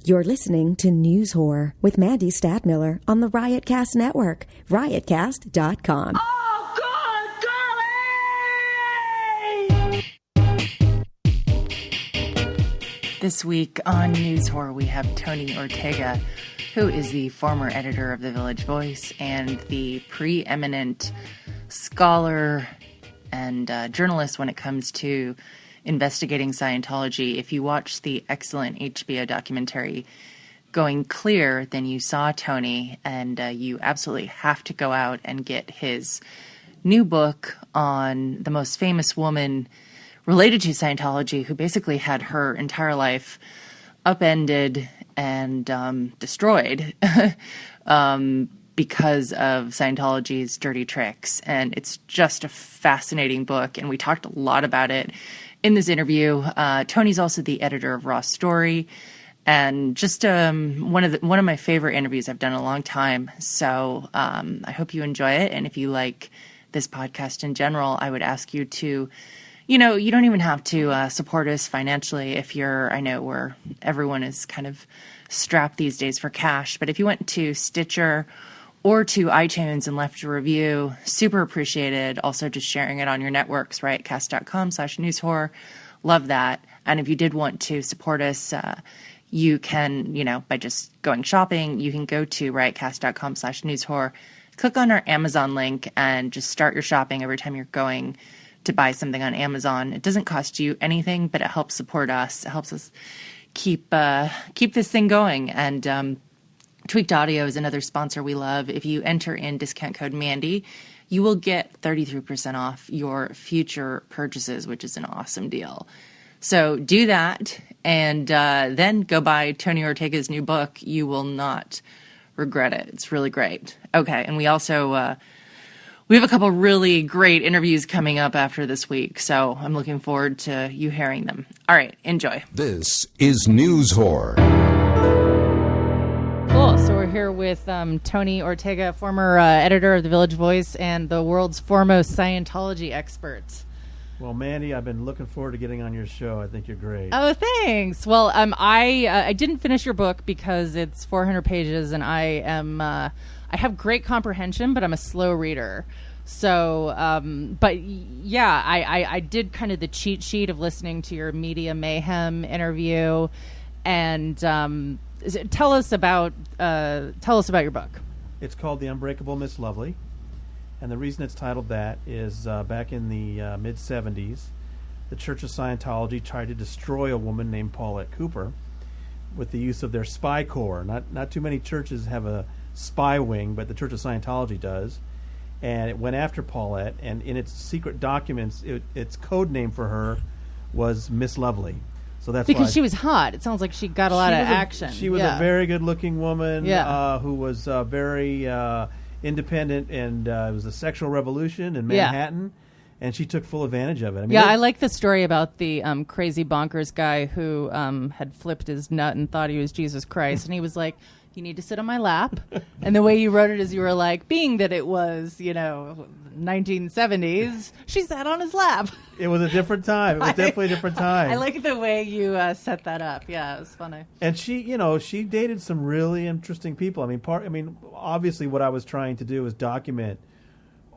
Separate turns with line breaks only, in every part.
You're listening to News Whore with Mandy Stadtmiller on the Riotcast Network, riotcast.com.
Oh, good golly! This week on News Whore, we have Tony Ortega, who is the former editor of The Village Voice and the preeminent scholar and journalist when it comes to investigating Scientology. If you watch the excellent HBO documentary Going Clear, then you saw Tony, and you absolutely have to go out and get his new book on the most famous woman related to Scientology, who basically had her entire life upended and destroyed because of Scientology's dirty tricks. And it's just a fascinating book, and we talked a lot about it in this interview. Tony's also the editor of Raw Story, and just one of my favorite interviews I've done in a long time. So I hope you enjoy it. And if you like this podcast in general, I would ask you to, you don't even have to support us financially if I know where everyone is kind of strapped these days for cash. But if you went to Stitcher or to iTunes and left a review, super appreciated. Also just sharing it on your networks, riotcast.com/newshorror. Love that. And if you did want to support us, you can, by just going shopping, you can go to riotcast.com/newshorror, click on our Amazon link, and just start your shopping every time you're going to buy something on Amazon. It doesn't cost you anything, but it helps support us. It helps us keep this thing going. And Tweaked Audio is another sponsor we love. If you enter in discount code Mandy, you will get 33% off your future purchases, which is an awesome deal. So do that, and then go buy Tony Ortega's new book. You will not regret it. It's really great. Okay, and we also we have a couple really great interviews coming up after this week, so I'm looking forward to you hearing them. All right, enjoy.
This is News Whore.
Cool. So we're here with Tony Ortega, former editor of The Village Voice and the world's foremost Scientology expert.
Well, Mandy, I've been looking forward to getting on your show. I think you're great.
Oh, thanks. Well, I didn't finish your book because it's 400 pages, and I have great comprehension, but I'm a slow reader. So, but yeah, I did kind of the cheat sheet of listening to your Media Mayhem interview, and tell us about your book.
It's called The Unbreakable Miss Lovely, and the reason it's titled that is back in the mid-'70s, the Church of Scientology tried to destroy a woman named Paulette Cooper with the use of their spy corps. Not too many churches have a spy wing, but the Church of Scientology does. And it went after Paulette, and in its secret documents, its code name for her was Miss Lovely. So that's
because
why
she was hot. It sounds like she got a lot of action.
She was a very good-looking woman who was very independent, and it was a sexual revolution in Manhattan, and she took full advantage of it. I mean,
I like the story about the crazy bonkers guy who had flipped his nut and thought he was Jesus Christ, and he was like, you need to sit on my lap. And the way you wrote it is you were like, being that it was, 1970s, she sat on his lap.
It was a different time. It was definitely a different time.
I like the way you set that up. Yeah, it was funny.
And she, she dated some really interesting people. Obviously what I was trying to do was document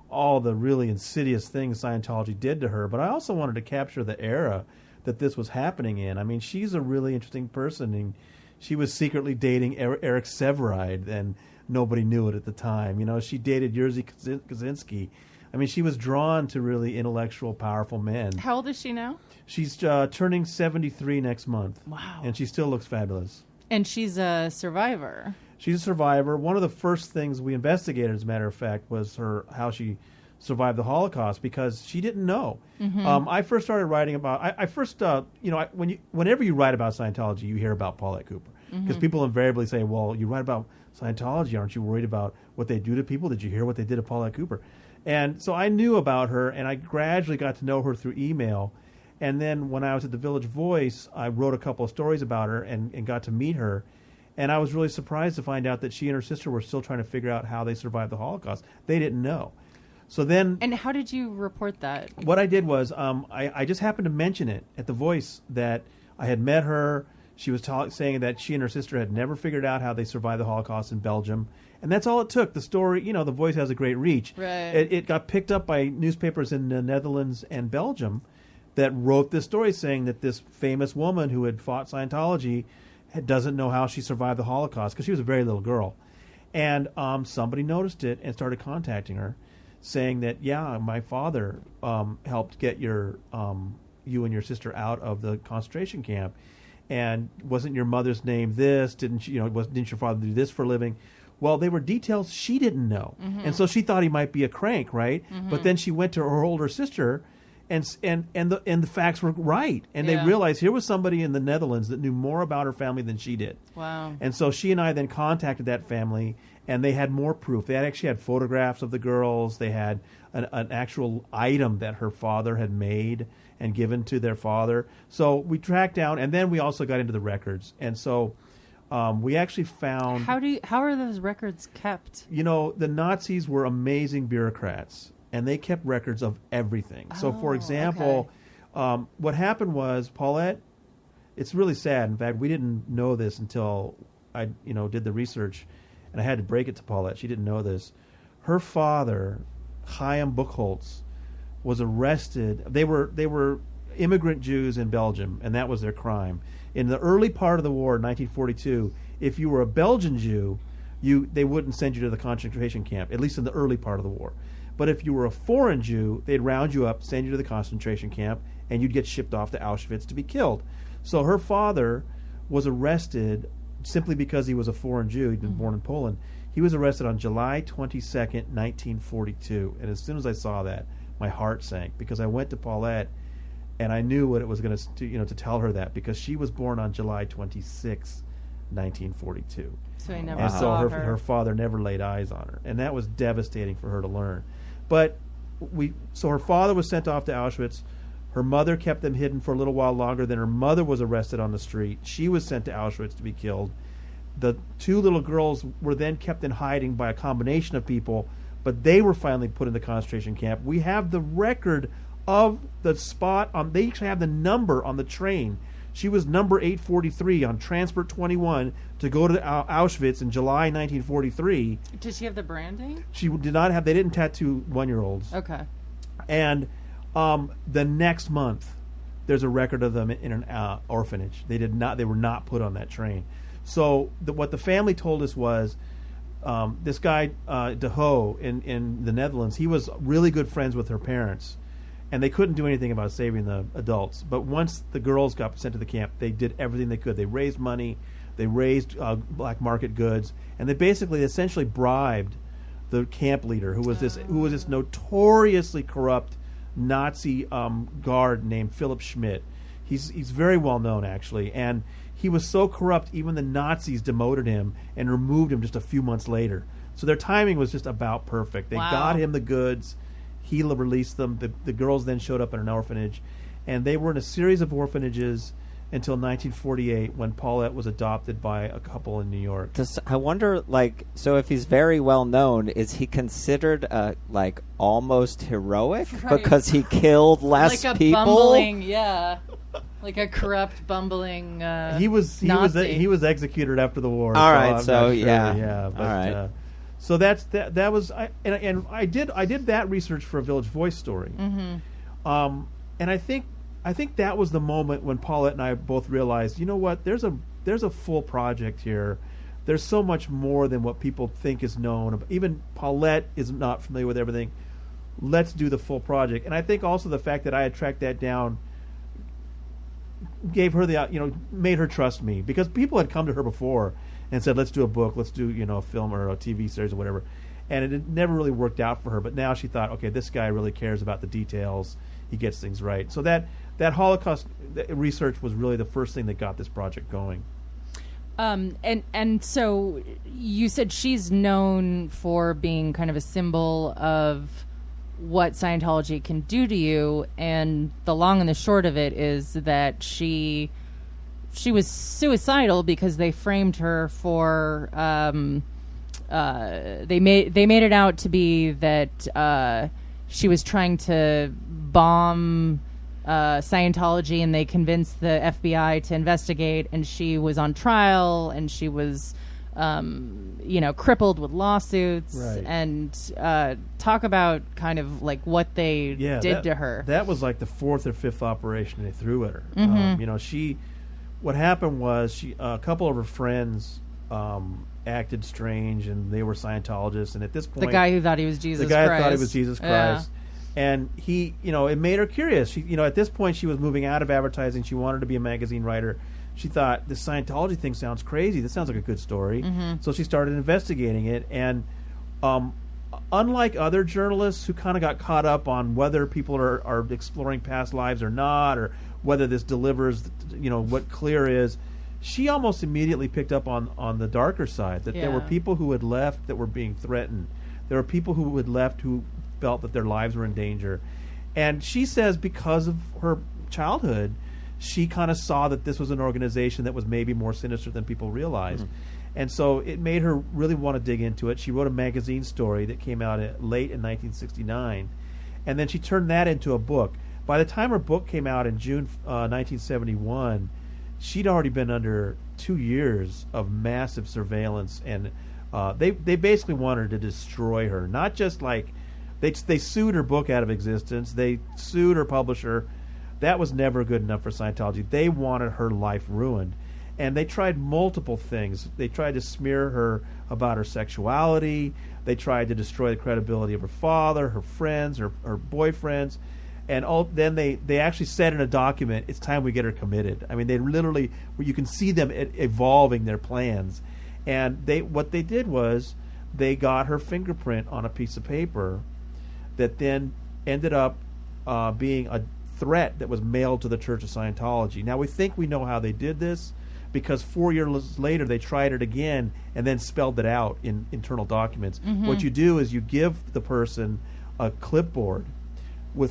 all the really insidious things Scientology did to her, but I also wanted to capture the era that this was happening in. I mean, she's a really interesting person, and she was secretly dating Eric Severide, and nobody knew it at the time. She dated Jerzy Kaczynski. I mean, she was drawn to really intellectual, powerful men.
How old is she now?
She's turning 73 next month.
Wow.
And she still looks fabulous.
And she's a survivor.
She's a survivor. One of the first things we investigated, as a matter of fact, was how she survived the Holocaust, because she didn't know. Mm-hmm. I first started writing about. Whenever you write about Scientology, you hear about Paulette Cooper, because people invariably say, "Well, you write about Scientology, aren't you worried about what they do to people? Did you hear what they did to Paulette Cooper?" And so I knew about her, and I gradually got to know her through email. And then when I was at the Village Voice, I wrote a couple of stories about her and got to meet her. And I was really surprised to find out that she and her sister were still trying to figure out how they survived the Holocaust. They didn't know. So then...
And how did you report that?
What I did was I just happened to mention it at the Voice, that I had met her. She was saying that she and her sister had never figured out how they survived the Holocaust in Belgium. And that's all it took. The story, The Voice has a great reach.
Right.
It got picked up by newspapers in the Netherlands and Belgium that wrote this story saying that this famous woman who had fought Scientology doesn't know how she survived the Holocaust because she was a very little girl. And somebody noticed it and started contacting her, saying that, yeah, my father helped get you and your sister out of the concentration camp. And wasn't your mother's name this? Didn't your father do this for a living? Well, they were details she didn't know, and so she thought he might be a crank, right? But then she went to her older sister, and the facts were right, and they realized here was somebody in the Netherlands that knew more about her family than she did.
Wow!
And so she and I then contacted that family, and they had more proof. They actually had photographs of the girls. They had an actual item that her father had made and given to their father. So we tracked down, and then we also got into the records. And so we actually found...
How are those records kept?
The Nazis were amazing bureaucrats, and they kept records of everything. So, for example, what happened was Paulette... It's really sad. In fact, we didn't know this until I did the research, and I had to break it to Paulette. She didn't know this. Her father, Chaim Buchholz, was arrested. They were immigrant Jews in Belgium, and that was their crime. In the early part of the war, 1942, if you were a Belgian Jew, they wouldn't send you to the concentration camp, at least in the early part of the war. But if you were a foreign Jew, they'd round you up, send you to the concentration camp, and you'd get shipped off to Auschwitz to be killed. So her father was arrested simply because he was a foreign Jew. He'd been born in Poland. He was arrested on July 22nd, 1942. And as soon as I saw that, my heart sank because I went to Paulette and I knew what it was going to tell her that because she was born on July 26, 1942.
So he never
and
saw
so
her.
her father never laid eyes on her, and that was devastating for her to learn. But so her father was sent off to Auschwitz. Her mother kept them hidden for a little while longer. Then her mother was arrested on the street. She was sent to Auschwitz to be killed. The two little girls were then kept in hiding by a combination of people, but they were finally put in the concentration camp. We have the record of the spot they actually have the number on the train. She was number 843 on Transport 21 to go to Auschwitz in July 1943.
Did she have the branding?
She did not have. They didn't tattoo 1-year-olds.
Okay.
And the next month, there's a record of them in an orphanage. They were not put on that train. So what the family told us was this guy De Ho in the Netherlands. He was really good friends with her parents. And they couldn't do anything about saving the adults. But once the girls got sent to the camp, they did everything they could. They raised money, they raised black market goods, and they essentially bribed the camp leader, who was this notoriously corrupt Nazi guard named Philip Schmidt. He's very well known actually, and he was so corrupt even the Nazis demoted him and removed him just a few months later. So their timing was just about perfect. They got him the goods. He released them. The girls then showed up in an orphanage, and they were in a series of orphanages until 1948 when Paulette was adopted by a couple in New York.
I wonder, so if he's very well known, is he considered almost heroic because he killed less
like a
people?
Bumbling, like a corrupt, bumbling.
He was executed after the war.
All right,
I'm
so
not sure.
yeah,
but,
all right.
So that was I did that research for a Village Voice story, and I think that was the moment when Paulette and I both realized, you know what, there's a full project here. There's so much more than what people think is known. Even Paulette is not familiar with everything. Let's do the full project. And I think also the fact that I had tracked that down gave her made her trust me, because people had come to her before and said, let's do a book, let's do a film or a TV series or whatever, and it never really worked out for her. But now she thought, okay, this guy really cares about the details, he gets things right. So that Holocaust research was really the first thing that got this project going.
And so you said she's known for being kind of a symbol of what Scientology can do to you, and the long and the short of it is that she was suicidal because they framed her for they made it out to be that she was trying to bomb
Scientology, and they convinced the FBI to investigate, and she was on trial, and she was crippled with lawsuits.
Right.
And talk about kind of like what they did to her.
That was like the fourth or fifth operation they threw at her.
Mm-hmm.
What happened was a couple of her friends acted strange, and they were Scientologists, and at this point,
the guy who thought he was Jesus
Christ.
Christ.
Thought he was Jesus Christ. And he, it made her curious. She, at this point, she was moving out of advertising. She wanted to be a magazine writer. She thought, this Scientology thing sounds crazy. This sounds like a good story.
Mm-hmm.
So she started investigating it. And unlike other journalists who kind of got caught up on whether people are exploring past lives or not, or whether this delivers, what clear is, she almost immediately picked up on the darker side, that there were people who had left that were being threatened. There were people who had left who felt that their lives were in danger. And she says because of her childhood, she kind of saw that this was an organization that was maybe more sinister than people realized. Mm-hmm. And so it made her really want to dig into it. She wrote a magazine story that came out late in 1969, and then she turned that into a book. By the time her book came out in June 1971, she'd already been under 2 years of massive surveillance, and they basically wanted to destroy her. Not just like they sued her book out of existence. They sued her publisher. That was never good enough for Scientology. They wanted her life ruined. And they tried multiple things. They tried to smear her about her sexuality. They tried to destroy the credibility of her father, her friends, her boyfriends. And then they actually said in a document, it's time we get her committed. I mean, they literally, you can see them evolving their plans. And what they did was they got her fingerprint on a piece of paper that then ended up being a threat that was mailed to the Church of Scientology. Now, we think we know how they did this because 4 years later they tried it again and then spelled it out in internal documents. Mm-hmm. What you do is you give the person a clipboard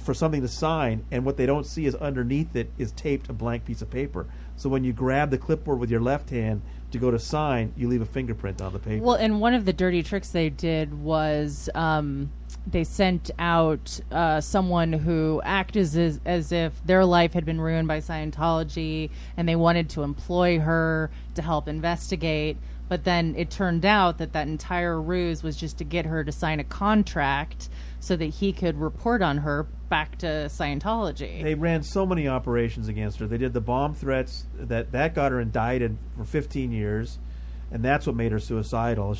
for something to sign, and what they don't see is underneath it is taped a blank piece of paper. So when you grab the clipboard with your left hand to go to sign, you leave a fingerprint on the paper.
Well, and one of the dirty tricks they did was they sent out someone who acted as if their life had been ruined by Scientology, and they wanted to employ her to help investigate. But then it turned out that entire ruse was just to get her to sign a contract so that he could report on her back to Scientology. They
ran so many operations against her. They did the bomb threats that got her indicted for 15 years, and that's what made her suicidal.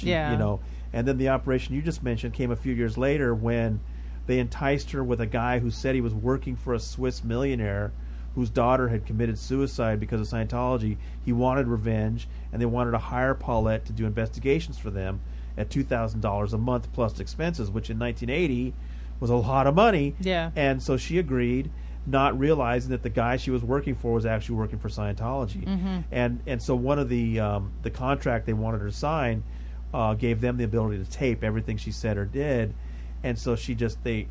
And then the operation you just mentioned came a few years later when they enticed her with a guy who said he was working for a Swiss millionaire whose daughter had committed suicide because of Scientology. He wanted revenge, and they wanted to hire Paulette to do investigations for them at $2,000 a month plus expenses, which in 1980 was a lot of money.
Yeah.
And so she agreed, not realizing that the guy she was working for was actually working for Scientology.
Mm-hmm.
And so one of the contract they wanted her to sign gave them the ability to tape everything she said or did. And so they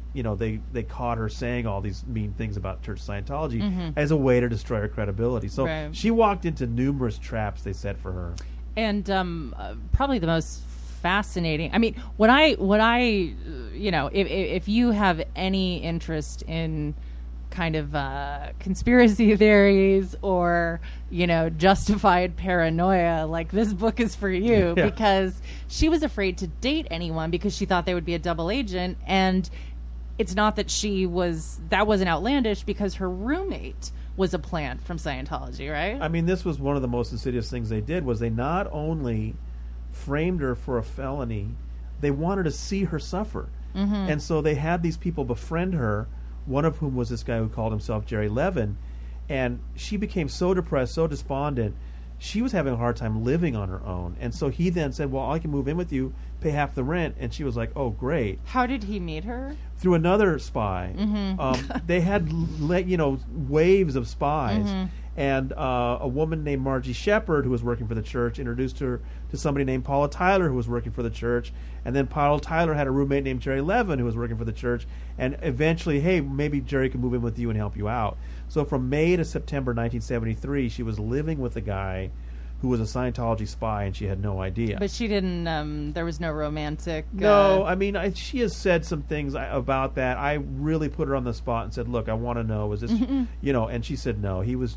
caught her saying all these mean things about Church of Scientology
mm-hmm.
as a way to destroy her credibility. So
right.
She walked into numerous traps they set for her.
And probably the most fascinating. I mean, if you have any interest in kind of conspiracy theories or justified paranoia, like this book is for you.
Yeah.
Because she was afraid to date anyone because she thought they would be a double agent, and it's not that that wasn't outlandish because her roommate was a plant from Scientology, right?
I mean, this was one of the most insidious things they did, was they not only framed her for a felony, they wanted to see her suffer.
Mm-hmm.
And so they had these people befriend her, one of whom was this guy who called himself Jerry Levin, and she became so depressed, so despondent, she was having a hard time living on her own. And so he then said, well, I can move in with you, pay half the rent. And she was like, oh, great.
How did he meet her?
Through another spy.
Mm-hmm.
They had waves of spies.
Mm-hmm.
And a woman named Margie Shepard, who was working for the church, introduced her to somebody named Paula Tyler, who was working for the church. And then Paula Tyler had a roommate named Jerry Levin, who was working for the church. And eventually, hey, maybe Jerry can move in with you and help you out. So from May to September 1973, she was living with a guy who was a Scientology spy, and she had no idea.
But she didn't. There was no romantic.
No, I mean, she has said some things about that. I really put her on the spot and said, "Look, I want to know, is this, And she said no. He was,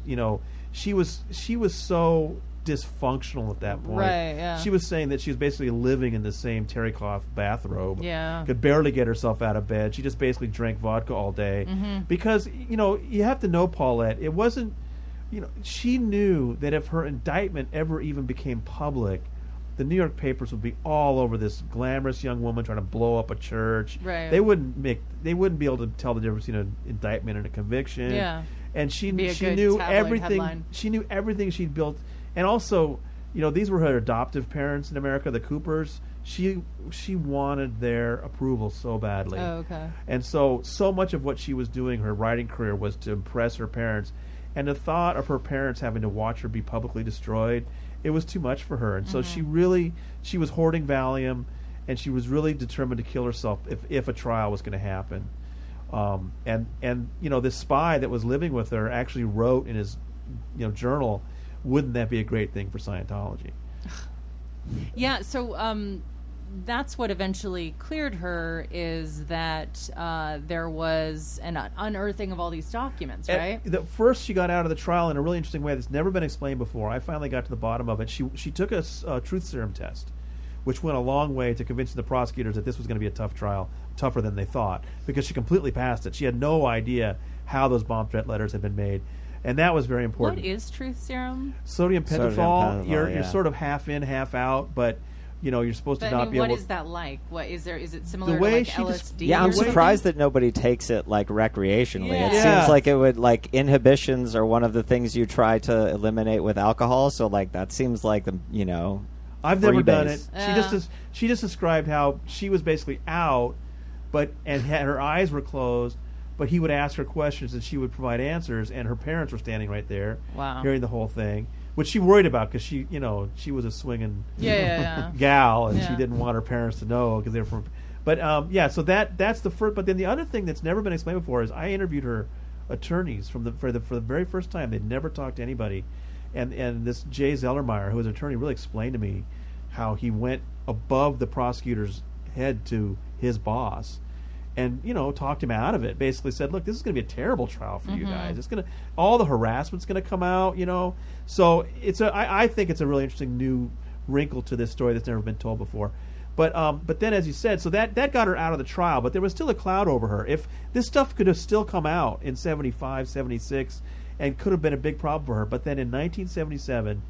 she was so dysfunctional at that point.
Right, yeah.
She was saying that she was basically living in the same terry cloth bathrobe.
Yeah.
Could barely get herself out of bed. She just basically drank vodka all day. Because, you have to know Paulette. It wasn't, she knew that if her indictment ever even became public, the New York papers would be all over this glamorous young woman trying to blow up a church.
Right.
They wouldn't be able to tell the difference between an indictment and a conviction.
Yeah.
And she
Be a good
knew
tabloid
everything.
headline.
She knew everything she'd built, and also, these were her adoptive parents in America, the Coopers. She wanted their approval so badly.
Oh, okay.
And so much of what she was doing, her writing career, was to impress her parents. And the thought of her parents having to watch her be publicly destroyed, it was too much for her. And so she was hoarding Valium, and she was really determined to kill herself if a trial was going to happen. And this spy that was living with her actually wrote in his journal, wouldn't that be a great thing for Scientology?
Yeah, so that's what eventually cleared her, is that there was an unearthing of all these documents, right?
First, she got out of the trial in a really interesting way that's never been explained before. I finally got to the bottom of it. She took a truth serum test, which went a long way to convincing the prosecutors that this was going to be a tough trial, tougher than they thought, because she completely passed it. She had no idea how those bomb threat letters had been made. And that was very important.
What is truth serum?
Sodium pentothal. You're
yeah.
sort of half in, half out, but you're supposed to not be able.
What is that like? What is there? Is it similar
The way
to
she
LSD?
Yeah, I'm
or something?
surprised that nobody takes it like recreationally.
Yeah.
It
Yeah.
seems like it would inhibitions are one of the things you try to eliminate with alcohol. So that seems like
I've never done
base.
it. She just described how she was basically out, and her eyes were closed. But he would ask her questions, and she would provide answers. And her parents were standing right there, hearing the whole thing, which she worried about because she was a swinging gal, and she didn't want her parents to know because they were from. But so that's the first. But then the other thing that's never been explained before is I interviewed her attorneys for the very first time. They'd never talked to anybody, and this Jay Zellermeyer, who was an attorney, really explained to me how he went above the prosecutor's head to his boss. And talked him out of it. Basically said, "Look, this is going to be a terrible trial for you guys. It's going to all the harassment's going to come out. So I think it's a really interesting new wrinkle to this story that's never been told before. But then, as you said, so that got her out of the trial. But there was still a cloud over her. If this stuff could have still come out in 75, 76, and could have been a big problem for her. But then in 1977,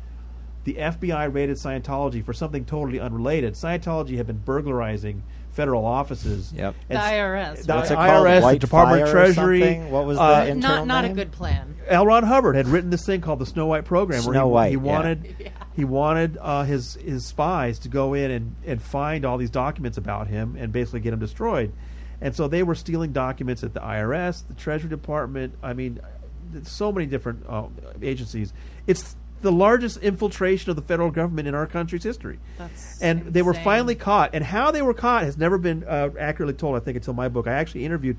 the FBI raided Scientology for something totally unrelated. Scientology had been burglarizing federal offices.
Yep.
The IRS.
What's it
IRS,
called?
the Department of
White Fire or
Treasury.
something? What was the internal
not a
name?
good plan.
L. Ron Hubbard had written this thing called the Snow White Program, where
Snow White,
he
yeah.
wanted his spies to go in and find all these documents about him and basically get them destroyed. And so they were stealing documents at the IRS, the Treasury Department. I mean, so many different agencies. It's the largest infiltration of the federal government in our country's history. And they were
insane.
finally caught. And how they were caught has never been accurately told, I think, until my book. I actually interviewed.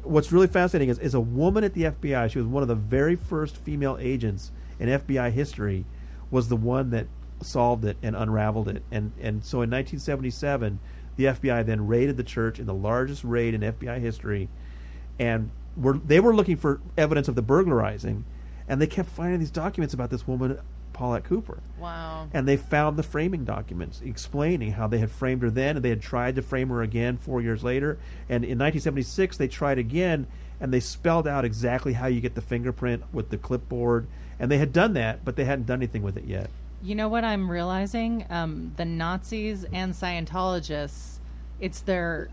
What's really fascinating is a woman at the FBI. She was one of the very first female agents in FBI history, was the one that solved it and unraveled it. And so in 1977, the FBI then raided the church in the largest raid in FBI history. And they were looking for evidence of the burglarizing. And they kept finding these documents about this woman, Paulette Cooper.
Wow.
And they found the framing documents explaining how they had framed her then, and they had tried to frame her again 4 years later. And in 1976, they tried again, and they spelled out exactly how you get the fingerprint with the clipboard. And they had done that, but they hadn't done anything with it yet.
You know what I'm realizing? The Nazis and Scientologists, it's their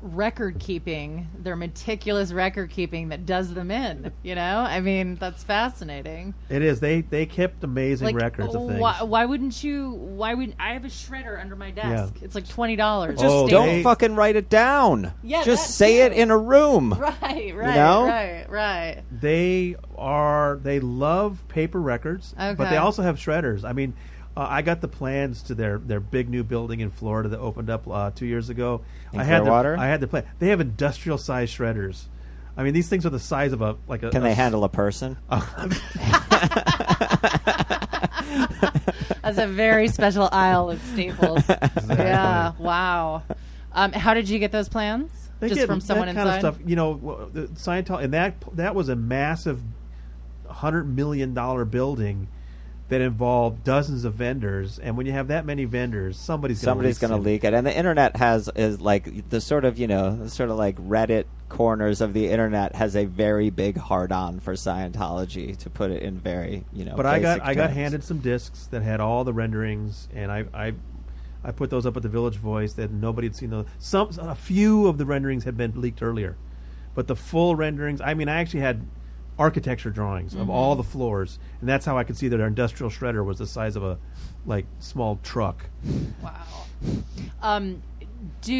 record keeping, their meticulous record keeping that does them in. I mean, that's fascinating.
It is. They kept amazing records of things.
Why wouldn't I have a shredder under my desk?
Yeah.
It's like $20.
Just don't fucking write it down.
Yeah,
just
that
say
too.
it in a room.
Right.
Right.
They love paper records, but they
Okay.
also have shredders. I mean, I got the plans to their big new building in Florida that opened up 2 years ago. I had the plan. They have industrial size shredders. I mean, these things are the size of a.
Can they handle a person?
has a very special aisle at Staples. Yeah, wow. How did you get those plans?
They
Just
get
from someone
that
inside?
kind of stuff. The Scientology, and that was a massive $100 million building that involved dozens of vendors, and when you have that many vendors, somebody's going to
leak it. And the internet is like the sort of like Reddit corners of the internet has a very big hard-on for Scientology, to put it in very
But I got
terms.
handed some discs that had all the renderings, and I put those up at the Village Voice that nobody had seen those. A few of the renderings had been leaked earlier, but the full renderings. I mean, I actually had architecture drawings of all the floors, and that's how I could see that our industrial shredder was the size of a small truck.
Wow. Do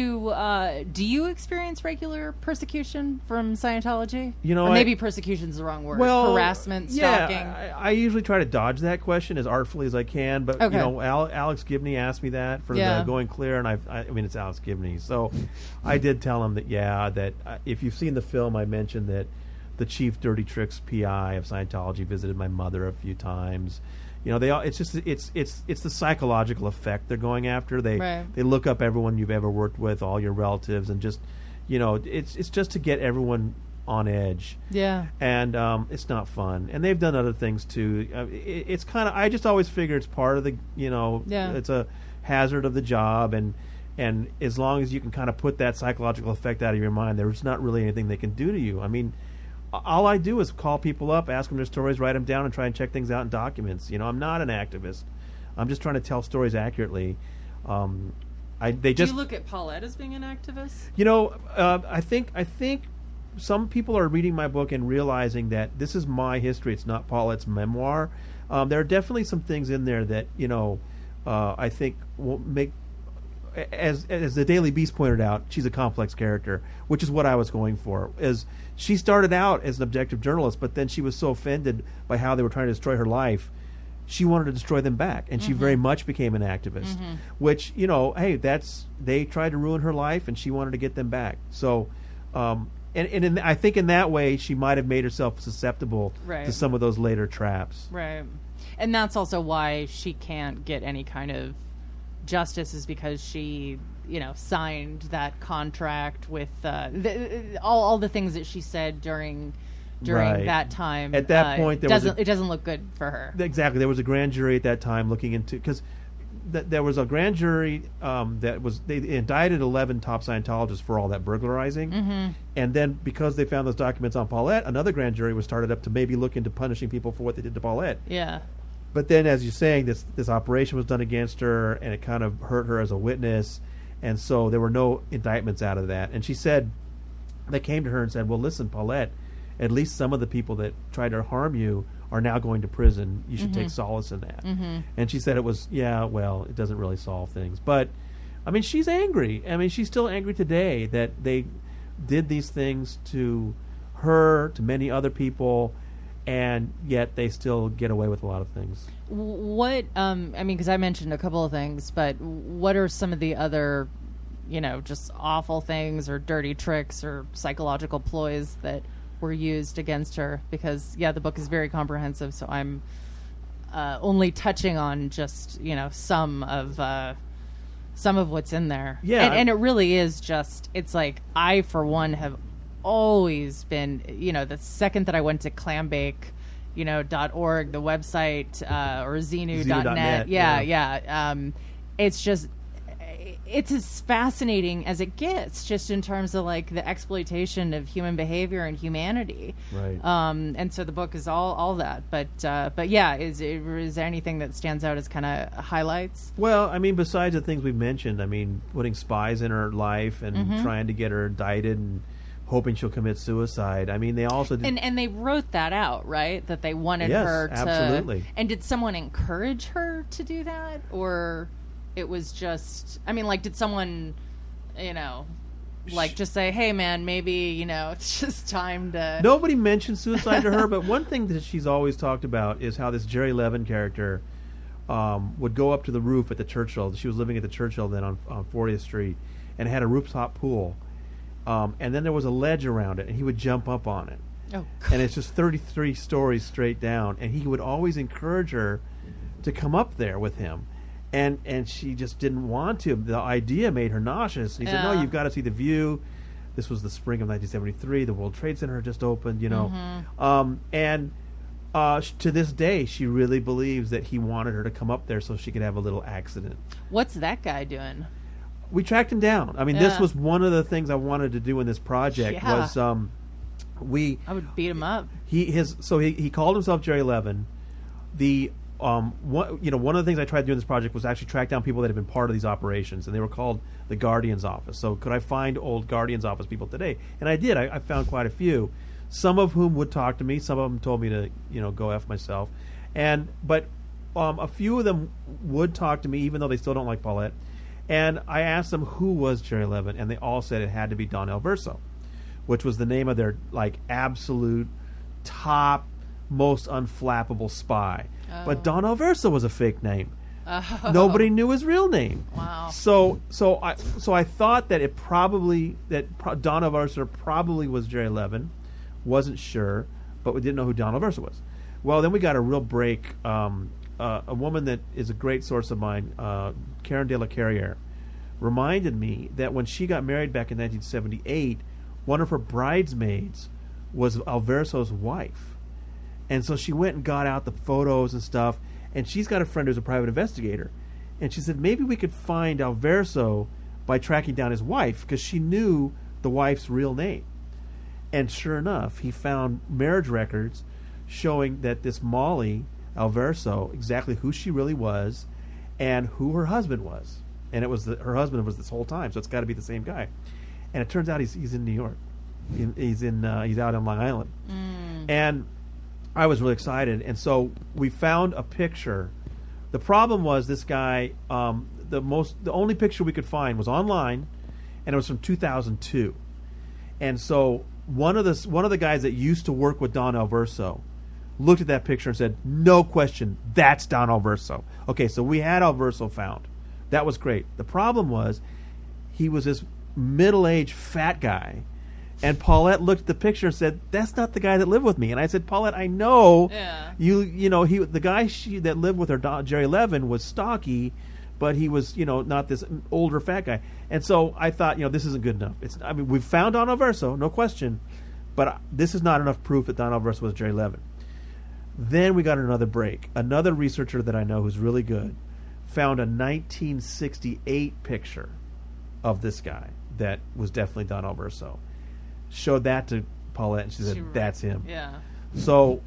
you experience regular persecution from Scientology? Or maybe persecution is the wrong word. Harassment, stalking.
Yeah, I usually try to dodge that question as artfully as I can, but Alex Gibney asked me that for the Going Clear, and I mean it's Alex Gibney, so I did tell him that if you've seen the film, I mentioned that the chief Dirty Tricks PI of Scientology visited my mother a few times. It's the psychological effect they're going after. They look up everyone you've ever worked with, all your relatives, and just it's just to get everyone on edge.
Yeah. And
it's not fun. And they've done other things too. It's kind of, I just always figure it's part of the it's a hazard of the job, and as long as you can kind of put that psychological effect out of your mind, there's not really anything they can do to you. I mean, all I do is call people up, ask them their stories, write them down, and try and check things out in documents. I'm not an activist. I'm just trying to tell stories accurately. Do you
look at Paulette as being an activist?
I think some people are reading my book and realizing that this is my history. It's not Paulette's memoir. There are definitely some things in there that I think will make. As the Daily Beast pointed out, she's a complex character, which is what I was going for. As she started out as an objective journalist, but then she was so offended by how they were trying to destroy her life, she wanted to destroy them back, and she very much became an activist. Which hey, they tried to ruin her life, and she wanted to get them back. So, I think in that way she might have made herself susceptible to some of those later traps.
Right, and that's also why she can't get any kind of justice, is because she signed that contract with all the things that she said during that time.
At that point,
it doesn't look good for her.
Exactly. There was a grand jury at that time looking into, because there was a grand jury they indicted 11 top Scientologists for all that burglarizing, and then because they found those documents on Paulette, another grand jury was started up to maybe look into punishing people for what they did to Paulette.
Yeah.
But then, as you're saying, this operation was done against her, and it kind of hurt her as a witness, and so there were no indictments out of that. And she said, they came to her and said, well, listen, Paulette, at least some of the people that tried to harm you are now going to prison. You should take solace in that. And she said it doesn't really solve things. But, I mean, she's angry. I mean, she's still angry today that they did these things to her, to many other people, and yet they still get away with a lot of things.
What, because I mentioned a couple of things, but what are some of the other, just awful things or dirty tricks or psychological ploys that were used against her? Because, the book is very comprehensive, so I'm only touching on just, some of what's in there.
Yeah.
And it really is just, it's like, I, for one, have always been, the second that I went to clambake, .org, the website, or Xenu.net. It's just, it's as fascinating as it gets, just in terms of like the exploitation of human behavior and humanity.
Right.
And so the book is all that. But is there anything that stands out as kind of highlights?
Well, I mean, besides the things we've mentioned, I mean, putting spies in her life and trying to get her indicted and hoping she'll commit suicide. I mean, they also did,
and they wrote that out, right? That they wanted her to.
Absolutely.
And did someone encourage her to do that, or it was just? I mean, like, did someone, just say, "Hey, man, maybe it's just time to."
Nobody mentioned suicide to her, but one thing that she's always talked about is how this Jerry Levin character would go up to the roof at the Churchill. She was living at the Churchill then on 40th Street, and had a rooftop pool. And then there was a ledge around it, and he would jump up on it.
Oh, God.
And it's just 33 stories straight down. And he would always encourage her to come up there with him. And she just didn't want to. The idea made her nauseous. And he said, no, you've got to see the view. This was the spring of 1973. The World Trade Center had just opened, you know. To this day, she really believes that he wanted her to come up there so she could have a little accident.
What's that guy doing?
We tracked him down. I mean, this was one of the things I wanted to do in this project was
I would beat him up.
He called himself Jerry Levin. One of the things I tried to do in this project was actually track down people that had been part of these operations, and they were called the Guardian's Office. So could I find old Guardian's Office people today? And I did. I found quite a few, some of whom would talk to me. Some of them told me to go F myself, but a few of them would talk to me, even though they still don't like Paulette. And I asked them who was Jerry Levin, and they all said it had to be Don Alverso, which was the name of their absolute top, most unflappable spy. But Don Alverso was a fake name. Nobody knew his real name.
Wow.
So I thought that Don Alverso probably was Jerry Levin. Wasn't sure, but we didn't know who Don Alverso was. Well, then we got a real break. A woman that is a great source of mine, Karen de la Carriere, reminded me that when she got married back in 1978, one of her bridesmaids was Alverso's wife. And so she went and got out the photos and stuff, and she's got a friend who's a private investigator. And she said, maybe we could find Alverso by tracking down his wife, because she knew the wife's real name. And sure enough, he found marriage records showing that this Molly Alverso, exactly who she really was and who her husband was. And it was her husband was this whole time, so it's got to be the same guy. And it turns out he's in New York. He's out on Long Island. And I was really excited, and so we found a picture. The problem was this guy. The only picture we could find was online, and it was from 2002. And so one of the guys that used to work with Don Alverso looked at that picture and said, "No question, that's Don Alverso." Okay, so we had Alverso found. That was great. The problem was he was this middle-aged fat guy. And Paulette looked at the picture and said, "That's not the guy that lived with me." And I said, "Paulette, I know.
Yeah.
The guy that lived with her, Jerry Levin, was stocky, but he was, not this older fat guy." And so I thought, this isn't good enough. We've found Don Alverso, no question, but this is not enough proof that Don Alverso was Jerry Levin. Then we got another break. Another researcher that I know who's really good found a 1968 picture of this guy that was definitely Don Alverso. Showed that to Paulette, and she said, "That's him."
Yeah.
So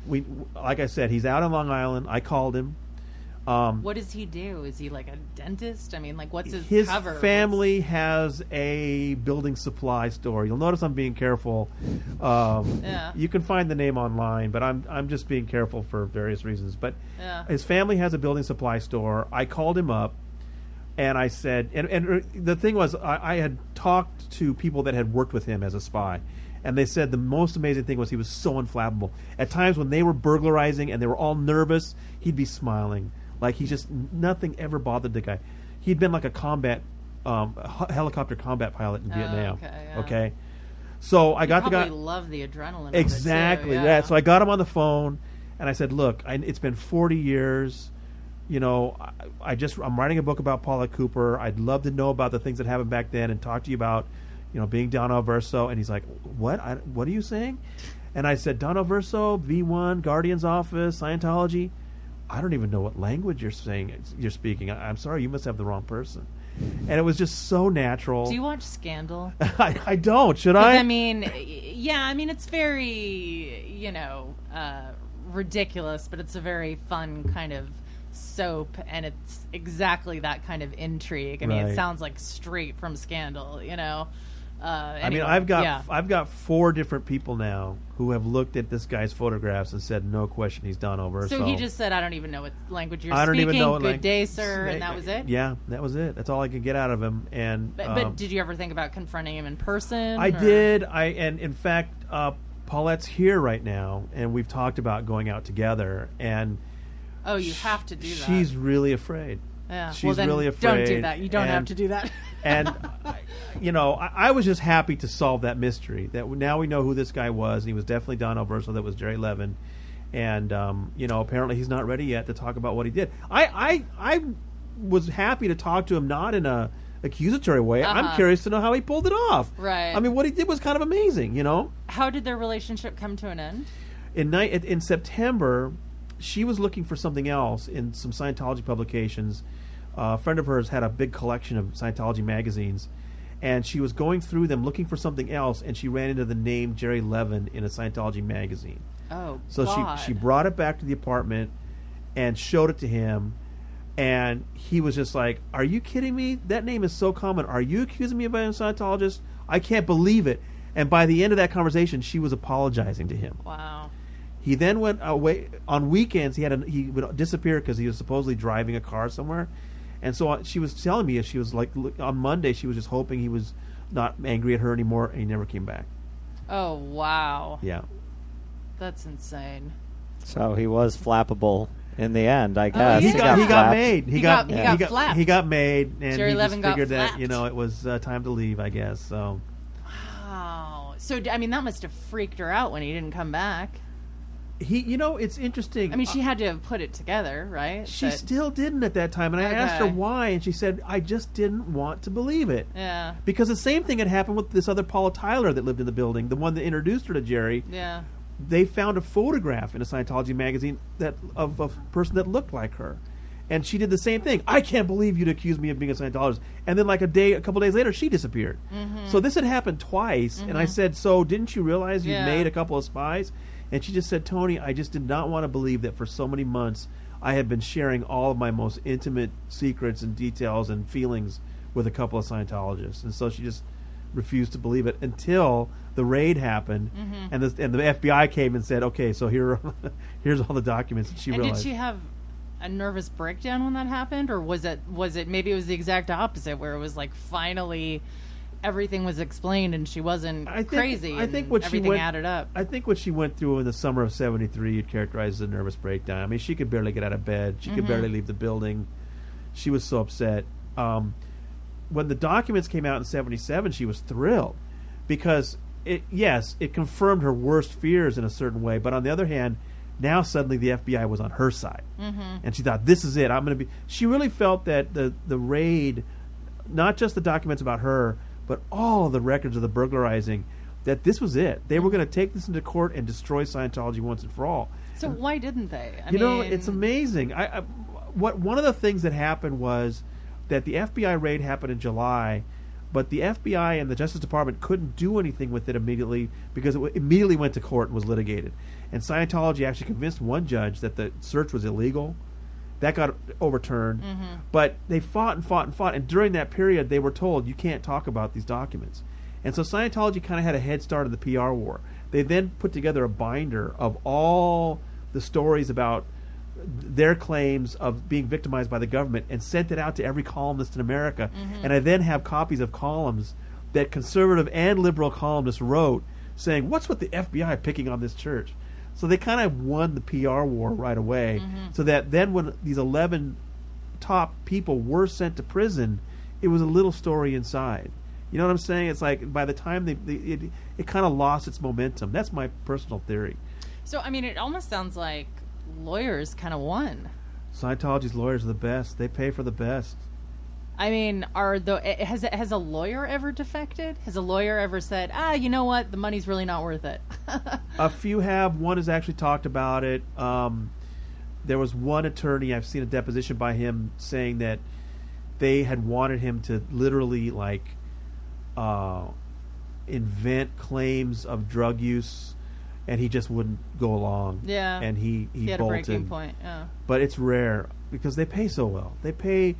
like I said, he's out on Long Island. I called him.
What does he do? Is he like a dentist? I mean, what's his cover?
His family has a building supply store. You'll notice I'm being careful. You can find the name online, but I'm just being careful for various reasons. But his family has a building supply store. I called him up. And I said, and the thing was, I had talked to people that had worked with him as a spy, and they said the most amazing thing was he was so inflammable. At times when they were burglarizing and they were all nervous, he'd be smiling. Nothing ever bothered the guy. He'd been like a helicopter combat pilot in Vietnam. Okay. So I got the guy.
Probably love the adrenaline.
Exactly.
Of it too, yeah.
So I got him on the phone, and I said, "Look, it's been 40 years. I'm writing a book about Paulette Cooper. I'd love to know about the things that happened back then and talk to you about, being Don Alverso." And he's like, "What? What are you saying?" And I said, "Don Alverso, V1, Guardian's Office, Scientology. I don't even know what language you're speaking. I'm sorry, you must have the wrong person." And it was just so natural.
Do you watch Scandal?
I don't. Should I?
It's very, ridiculous, but it's a very fun kind of soap, and it's exactly that kind of intrigue. It sounds like straight from Scandal, Anyway,
I've got 4 different people now who have looked at this guy's photographs and said, "No question, he's Don Alverso."
So he just said, "I don't even know what language you're
speaking. I don't even know what
Good day, sir," and that was it.
Yeah, that was it. That's all I could get out of him. And
but did you ever think about confronting him in person?
I did. And in fact, Paulette's here right now, and we've talked about going out together. And
you have to do that.
She's really afraid.
Yeah.
She's really afraid.
Don't do that. You don't have to do that.
And I was just happy to solve that mystery. That now we know who this guy was. And he was definitely Don Alverso. That was Jerry Levin. And apparently he's not ready yet to talk about what he did. I was happy to talk to him, not in a accusatory way. I'm curious to know how he pulled it off.
Right.
I mean, what he did was kind of amazing.
How did their relationship come to an end?
In September, she was looking for something else in some Scientology publications. A friend of hers had a big collection of Scientology magazines, and she was going through them looking for something else, and she ran into the name Jerry Levin in a Scientology magazine.
Oh,
so
God.
she brought it back to the apartment and showed it to him, and he was just like, "Are you kidding me? That name is so common. Are you accusing me of being a Scientologist? I can't believe it." And by the end of that conversation, she was apologizing to him.
Wow.
He then went away on weekends. He would disappear because he was supposedly driving a car somewhere, and so she was telling me, she was like, on Monday she was just hoping he was not angry at her anymore, and he never came back.
Oh, wow.
Yeah,
that's insane.
So he was flappable in the end, I guess.
yeah.
He got
flapped.
made.
He got flapped.
He got made, and
Jerry
he
Levin
just figured
got
that
flapped.
it was time to leave, I guess. So
Wow. So I mean, that must have freaked her out when he didn't come back.
it's interesting.
I mean, she had to have put it together, right?
She still didn't at that time, and I asked her
Okay.
why, and she said, "I just didn't want to believe it."
Yeah.
Because the same thing had happened with this other Paula Tyler that lived in the building, the one that introduced her to Jerry.
Yeah.
They found a photograph in a Scientology magazine of a person that looked like her, and she did the same thing. I can't believe you'd accuse me of being a Scientologist. And then, like a couple days later, she disappeared.
Mm-hmm.
So this had happened twice, and I said, "So didn't you realize you
Yeah.
made a couple of spies?" And she just said, "Tony, I just did not want to believe that for so many months I had been sharing all of my most intimate secrets and details and feelings with a couple of Scientologists." And so she just refused to believe it until the raid happened, and the FBI came and said, "Okay, so here's all the documents." And she
And
realized.
did she have a nervous breakdown when that happened, or was it maybe it was the exact opposite, where it was like finally everything was explained and she wasn't crazy?
I think
and
what
everything
she went,
added up.
I think what she went through in the summer of '73, you'd characterize as a nervous breakdown. I mean, she could barely get out of bed. She could barely leave the building. She was so upset. When the documents came out in '77, she was thrilled because it confirmed her worst fears in a certain way. But on the other hand, now suddenly the FBI was on her side, and she thought, "This is it. I'm going to be." She really felt that the raid, not just the documents about her, but all the records of the burglarizing, that this was it. They were going to take this into court and destroy Scientology once and for all.
So why didn't they? I
You know,
mean,
it's amazing. One of the things that happened was that the FBI raid happened in July, but the FBI and the Justice Department couldn't do anything with it immediately because it immediately went to court and was litigated. And Scientology actually convinced one judge that the search was illegal. That got overturned. But they fought and fought and fought, and during that period they were told, "You can't talk about these documents." And so Scientology kind of had a head start in the PR war. They then put together a binder of all the stories about their claims of being victimized by the government and sent it out to every columnist in America. And I then have copies of columns that conservative and liberal columnists wrote saying, "What's with the FBI picking on this church?" So they kind of won the PR war right away. So that then when these 11 top people were sent to prison, it was a little story inside. You know what I'm saying? It's like by the time it kind of lost its momentum. That's my personal theory.
So I mean, it almost sounds like lawyers kind of won.
Scientology's lawyers are the best. They pay for the best.
I mean, has a lawyer ever defected? Has a lawyer ever said, you know what, the money's really not worth it?
A few have. One has actually talked about it. There was one attorney, I've seen a deposition by him saying that they had wanted him to literally invent claims of drug use, and he just wouldn't go along.
Yeah.
And he
had
bolted.
a breaking point. Yeah.
But it's rare because they pay so well. They pay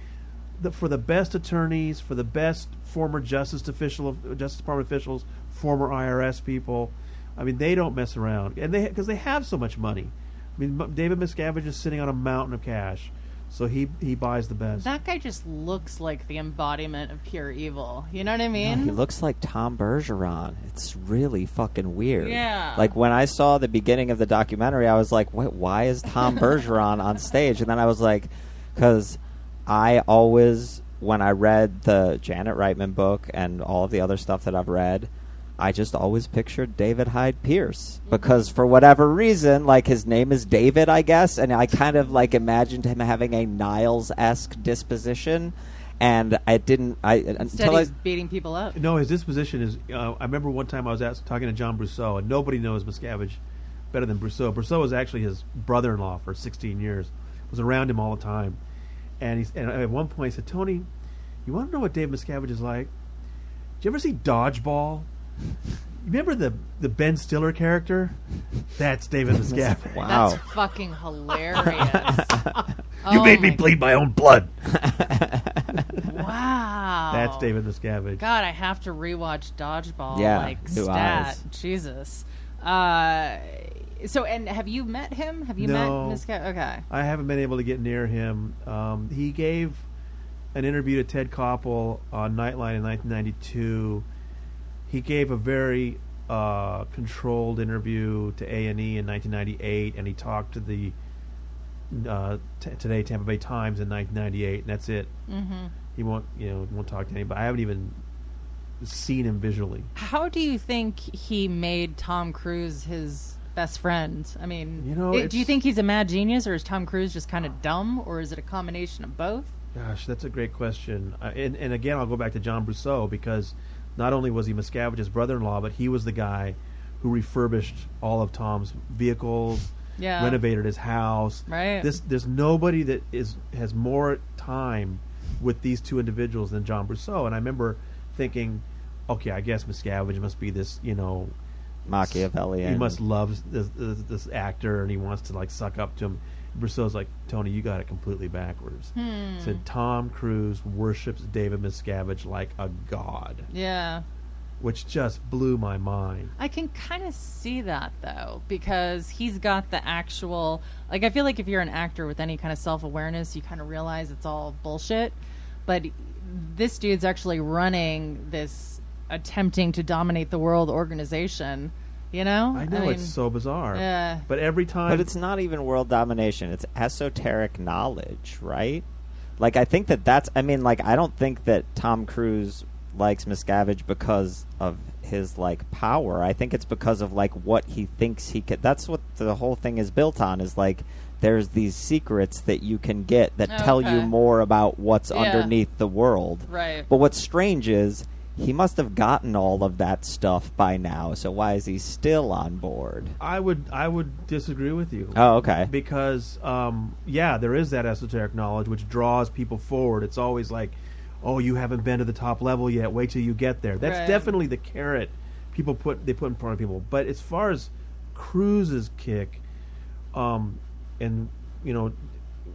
for the best attorneys, for the best former Justice Department officials, former IRS people. I mean, they don't mess around, and because they have so much money. I mean, David Miscavige is sitting on a mountain of cash, so he buys the best.
That guy just looks like the embodiment of pure evil. You know what I mean?
He looks like Tom Bergeron. It's really fucking weird.
Yeah.
Like when I saw the beginning of the documentary, I was like, "Wait, why is Tom Bergeron on stage?" And then I was like, because I always, when I read the Janet Reitman book and all of the other stuff that I've read, I just always pictured David Hyde Pierce because for whatever reason, like his name is David, I guess, and I kind of like imagined him having a Niles-esque disposition, and I didn't.
Instead, he's beating people up.
No, his disposition is. I remember one time I was talking to John Brousseau, and nobody knows Miscavige better than Brousseau. Brousseau was actually his brother-in-law for 16 years. Was around him all the time, and at one point he said, "Tony, you want to know what Dave Miscavige is like? Did you ever see Dodgeball? You remember the Ben Stiller character? That's David Miscavige."
Wow.
That's fucking hilarious.
You made me bleed my own blood.
Wow.
That's David Miscavige.
God, I have to rewatch Dodgeball.
Yeah,
Like,
new
stat.
eyes.
Jesus. So, and have you met him? Have you
No.
met Miscavige? Okay.
I haven't been able to get near him. He gave an interview to Ted Koppel on Nightline in 1992. He gave a very controlled interview to A&E in 1998, and he talked to the Today Tampa Bay Times in 1998, and that's it.
Mm-hmm.
He won't talk to anybody. I haven't even seen him visually.
How do you think he made Tom Cruise his best friend? I mean, do you think he's a mad genius, or is Tom Cruise just kind of dumb, or is it a combination of both?
Gosh, that's a great question. And again, I'll go back to John Brousseau, because not only was he Miscavige's brother-in-law, but he was the guy who refurbished all of Tom's vehicles, renovated his house.
Right.
There's nobody that has more time with these two individuals than John Brousseau. And I remember thinking, okay, I guess Miscavige must be this,
Machiavellian.
He must love this actor, and he wants to like suck up to him. Brousseau's like, Tony, you got it completely backwards. Said Tom Cruise worships David Miscavige like a god.
Yeah.
Which just blew my mind.
I can kind of see that, though, because he's got the actual... Like, I feel like if you're an actor with any kind of self-awareness, you kind of realize it's all bullshit. But this dude's actually running this attempting to dominate the world organization,
I know, it's so bizarre.
Yeah.
But every time...
But it's not even world domination. It's esoteric knowledge, right? Like, I think that's... I mean, like, I don't think that Tom Cruise likes Miscavige because of his, like, power. I think it's because of, like, what he thinks he could... That's what the whole thing is built on, is, like, there's these secrets that you can get that tell you more about what's underneath the world.
Right.
But what's strange is... he must have gotten all of that stuff by now, so why is he still on board?
I would disagree with you.
Oh, okay.
Because, there is that esoteric knowledge which draws people forward. It's always like, oh, you haven't been to the top level yet. Wait till you get there. That's definitely the carrot they put in front of people. But as far as Cruise's kick,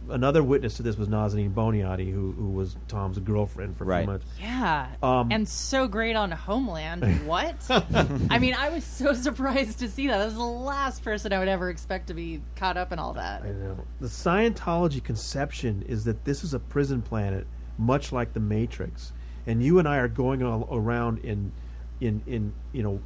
another witness to this was Nazanin Boniadi, who was Tom's girlfriend for a few months.
Yeah. And so great on Homeland. What? I mean, I was so surprised to see that. That was the last person I would ever expect to be caught up in all that.
I know. The Scientology conception is that this is a prison planet, much like the Matrix. And you and I are going around in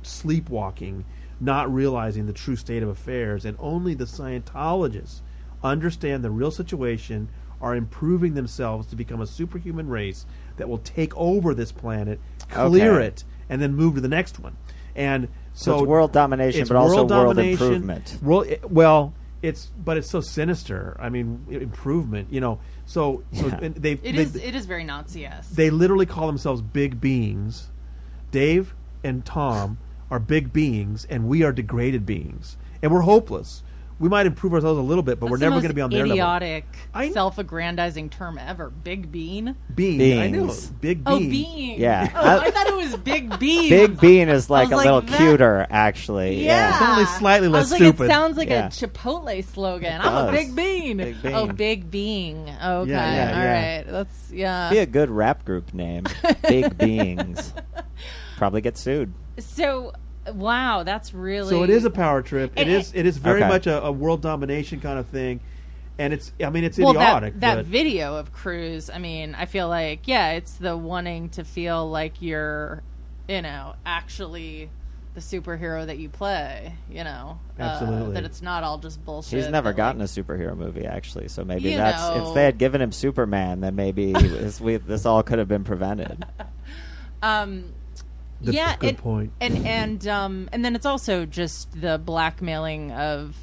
sleepwalking, not realizing the true state of affairs, and only the Scientologists understand the real situation, are improving themselves to become a superhuman race that will take over this planet, clear it, and then move to the next one. And so
it's world domination, but also world improvement.
It's so sinister. I mean, improvement.
It is very Nazi-esque.
They literally call themselves big beings. Dave and Tom are big beings, and we are degraded beings, and we're hopeless. We might improve ourselves a little bit, but we're never going to be on their level.
Idiotic, self-aggrandizing term ever. Big bean?
Bean. I know. Big bean.
Oh, bean.
Yeah.
I thought it was big bean.
Big bean is like a little cuter, actually.
Yeah.
It's only slightly less
stupid.
stupid.
It sounds like a Chipotle slogan. I'm a big bean.
Big bean.
Oh, big being. Okay. All right. That's,
Be a good rap group name. Big Beings. Probably get sued.
So... Wow, that's really...
So it is a power trip. It is very much a world domination kind of thing, and it's idiotic.
That video of Cruise, I mean, I feel like it's the wanting to feel like you're, actually the superhero that you play.
Absolutely.
That it's not all just bullshit.
He's never gotten a superhero movie, actually, so maybe if they had given him Superman, then maybe this all could have been prevented.
Good point.
And then it's also just the blackmailing of,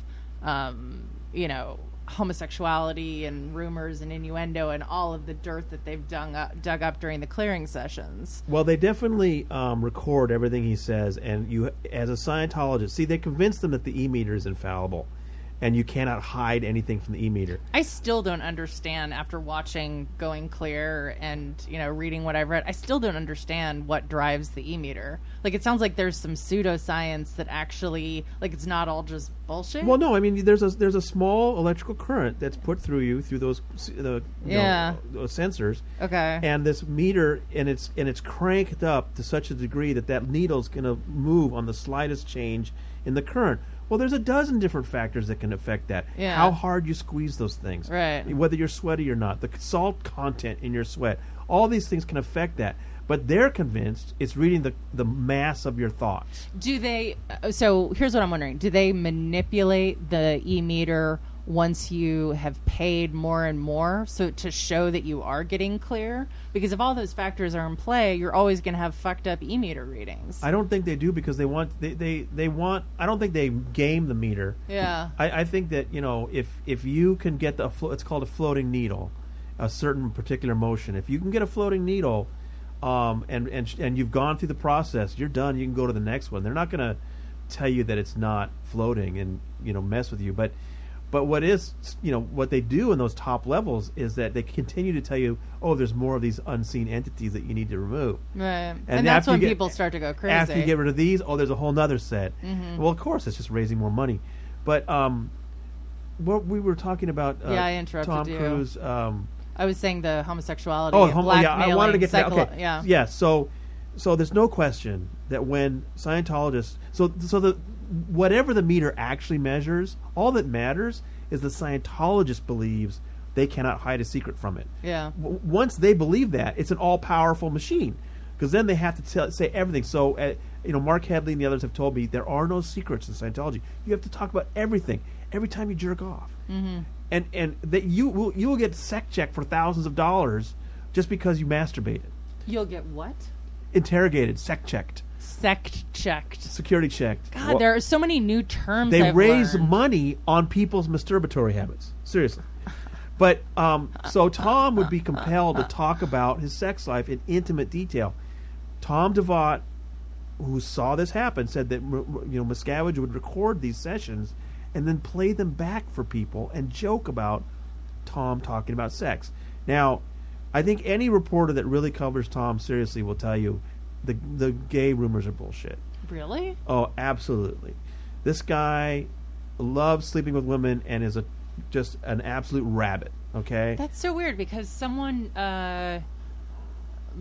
homosexuality and rumors and innuendo and all of the dirt that they've dug up during the clearing sessions.
Well, they definitely record everything he says, and you, as a Scientologist, see, they convince them that the e-meter is infallible, and you cannot hide anything from the e-meter.
I still don't understand, after watching Going Clear and reading what I've read, I still don't understand what drives the e-meter. Like, it sounds like there's some pseudoscience that actually, like, it's not all just bullshit.
Well, no, I mean, there's a small electrical current that's put through you through those those sensors.
Okay.
And this meter, and it's cranked up to such a degree that needle's going to move on the slightest change in the current. Well, there's a dozen different factors that can affect that.
Yeah.
How hard you squeeze those things.
Right.
Whether you're sweaty or not. The salt content in your sweat. All these things can affect that. But they're convinced it's reading the mass of your thoughts.
Do they... So here's what I'm wondering. Do they manipulate the e-meter once you have paid more and more, so to show that you are getting clear? Because if all those factors are in play, you're always going to have fucked up e-meter readings.
I don't think they do, because they want I don't think they game the meter.
Yeah.
I think that if you can get it's called a floating needle, a certain particular motion. If you can get a floating needle, and you've gone through the process, you're done. You can go to the next one. They're not going to tell you that it's not floating and mess with you, but what is, what they do in those top levels is that they continue to tell you, oh, there's more of these unseen entities that you need to remove.
Right. And that's when people start to go crazy.
After you get rid of these, oh, there's a whole nother set.
Mm-hmm.
Well, of course, it's just raising more money. But what we were talking about,
I interrupted
Tom
you.
Cruise.
I was saying the homosexuality.
Oh,
blackmailing,
I wanted to get to that. Okay.
Yeah.
Yeah. So there's no question that when Scientologists, whatever the meter actually measures, all that matters is the Scientologist believes they cannot hide a secret from it.
Yeah.
Once they believe that, it's an all-powerful machine, because then they have to say everything. So, Mark Headley and the others have told me there are no secrets in Scientology. You have to talk about everything every time you jerk off.
Mm-hmm.
And that you will get sec checked for thousands of dollars just because you masturbated.
You'll get what?
Interrogated, sec checked.
Sect checked.
Security checked.
God, there are so many new terms.
They
I've
raise
learned.
money on people's masturbatory habits. Seriously. But so Tom would be compelled to talk about his sex life in intimate detail. Tom DeVotte, who saw this happen, said that Miscavige would record these sessions and then play them back for people and joke about Tom talking about sex. Now, I think any reporter that really covers Tom seriously will tell you the gay rumors are bullshit.
Really?
Oh, absolutely. This guy loves sleeping with women and is just an absolute rabbit. Okay?
That's so weird, because someone... but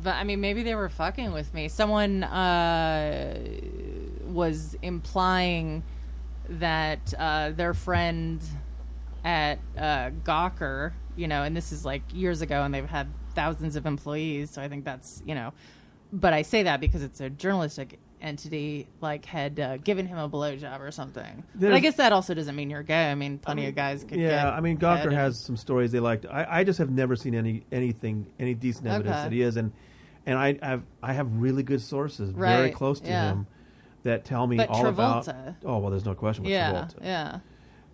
I mean, maybe they were fucking with me. Someone was implying that their friend at Gawker, and this is like years ago, and they've had thousands of employees, so I think that's, but I say that because it's a journalistic entity, like, had given him a blowjob or something. But I guess that also doesn't mean you're gay. I mean, plenty of guys could get
Gawker has some stories they liked. I just have never seen any decent evidence that he is, and I have really good sources very close to him that tell me all
Travolta.
about. Oh well, there's no question with Travolta.
Yeah.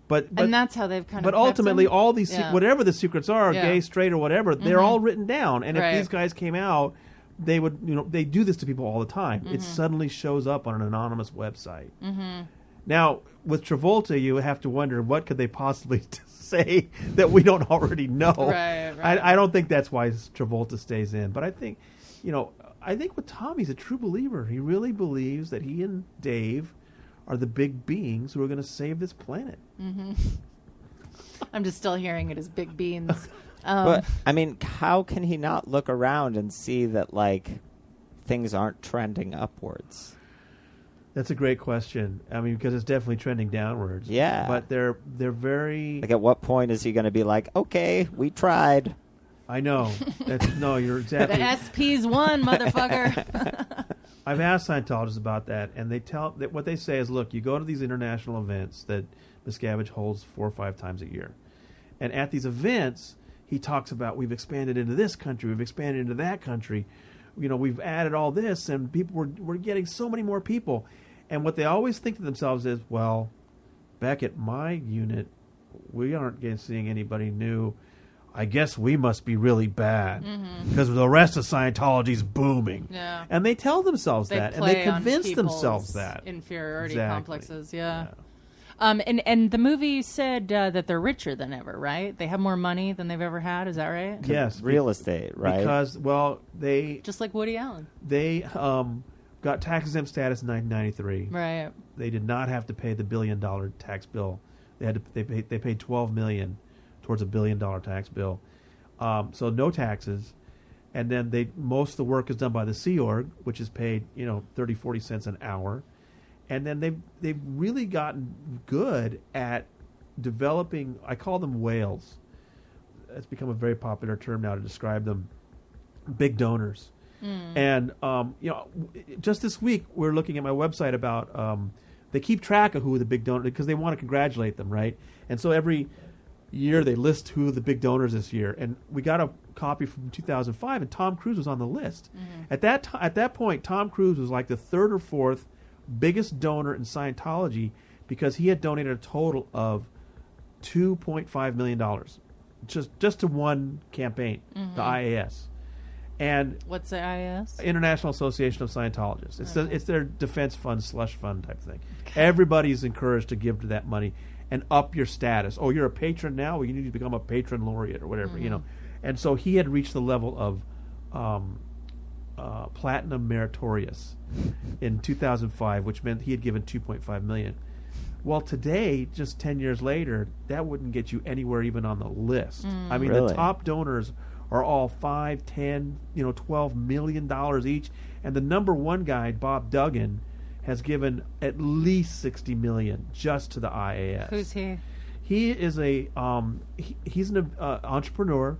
But
and that's how they've kind of.
But ultimately,
him.
all these whatever the secrets are, gay, straight, or whatever, they're all written down. And if these guys came out, they would, they do this to people all the time. It suddenly shows up on an anonymous website. Mm-hmm. Now, with Travolta, you have to wonder what could they possibly say that we don't already know.
Right.
I don't think that's why Travolta stays in. But I think, I think with Tom, he's a true believer. He really believes that he and Dave are the big beings who are going to save this planet.
Mm-hmm. I'm just still hearing it as big beans.
But I mean, how can he not look around and see that, like, things aren't trending upwards?
That's a great question. I mean, because it's definitely trending downwards.
Yeah,
but they're very.
Like, at what point is he going to be like, okay, we tried?
I know. No, you're exactly.
The SP's won, motherfucker.
I've asked Scientologists about that, and they tell that what they say is, look, you go to these international events that Miscavige holds 4 or 5 times a year, and at these events, he talks about we've expanded into this country, we've expanded into that country. we've added all this, and we're getting so many more people. And what they always think to themselves is, well, back at my unit, we aren't seeing anybody new. I guess we must be really bad because the rest of Scientology's booming.
Yeah.
And they tell themselves that, and they convince themselves that.
Inferiority
Exactly.
complexes, yeah. And the movie said that they're richer than ever, right? They have more money than they've ever had. Is that right?
Yes.
Real estate, right?
Because, they...
Just like Woody Allen.
They got tax-exempt status in 1993.
Right.
They did not have to pay the $1 billion tax bill. They paid $12 million towards a $1 billion tax bill. So no taxes. And then most of the work is done by the Sea Org, which is paid 30, 40 cents an hour. And then they've really gotten good at developing, I call them whales. It's become a very popular term now to describe them, big donors. And just this week we're looking at my website about they keep track of who the big donors, because they want to congratulate them, right? And so every year they list who the big donors this year, and we got a copy from 2005, and Tom Cruise was on the list. At that point, Tom Cruise was like the third or fourth biggest donor in Scientology, because he had donated a total of $2.5 million just to one campaign, the IAS. And
what's the IAS?
International Association of Scientologists. It's their defense fund, slush fund type thing. Everybody's encouraged to give to that money and up your status. Oh, you're a patron now? Well, you need to become a patron laureate or whatever, And so he had reached the level of platinum meritorious in 2005, which meant he had given $2.5 million. Well, today, just 10 years later, that wouldn't get you anywhere even on the list. I mean,
Really?
the top donors are all $5, $10, $12 million each, and the number one guy, Bob Duggan, has given at least $60 million just to the IAS.
Who's he?
He is he's an entrepreneur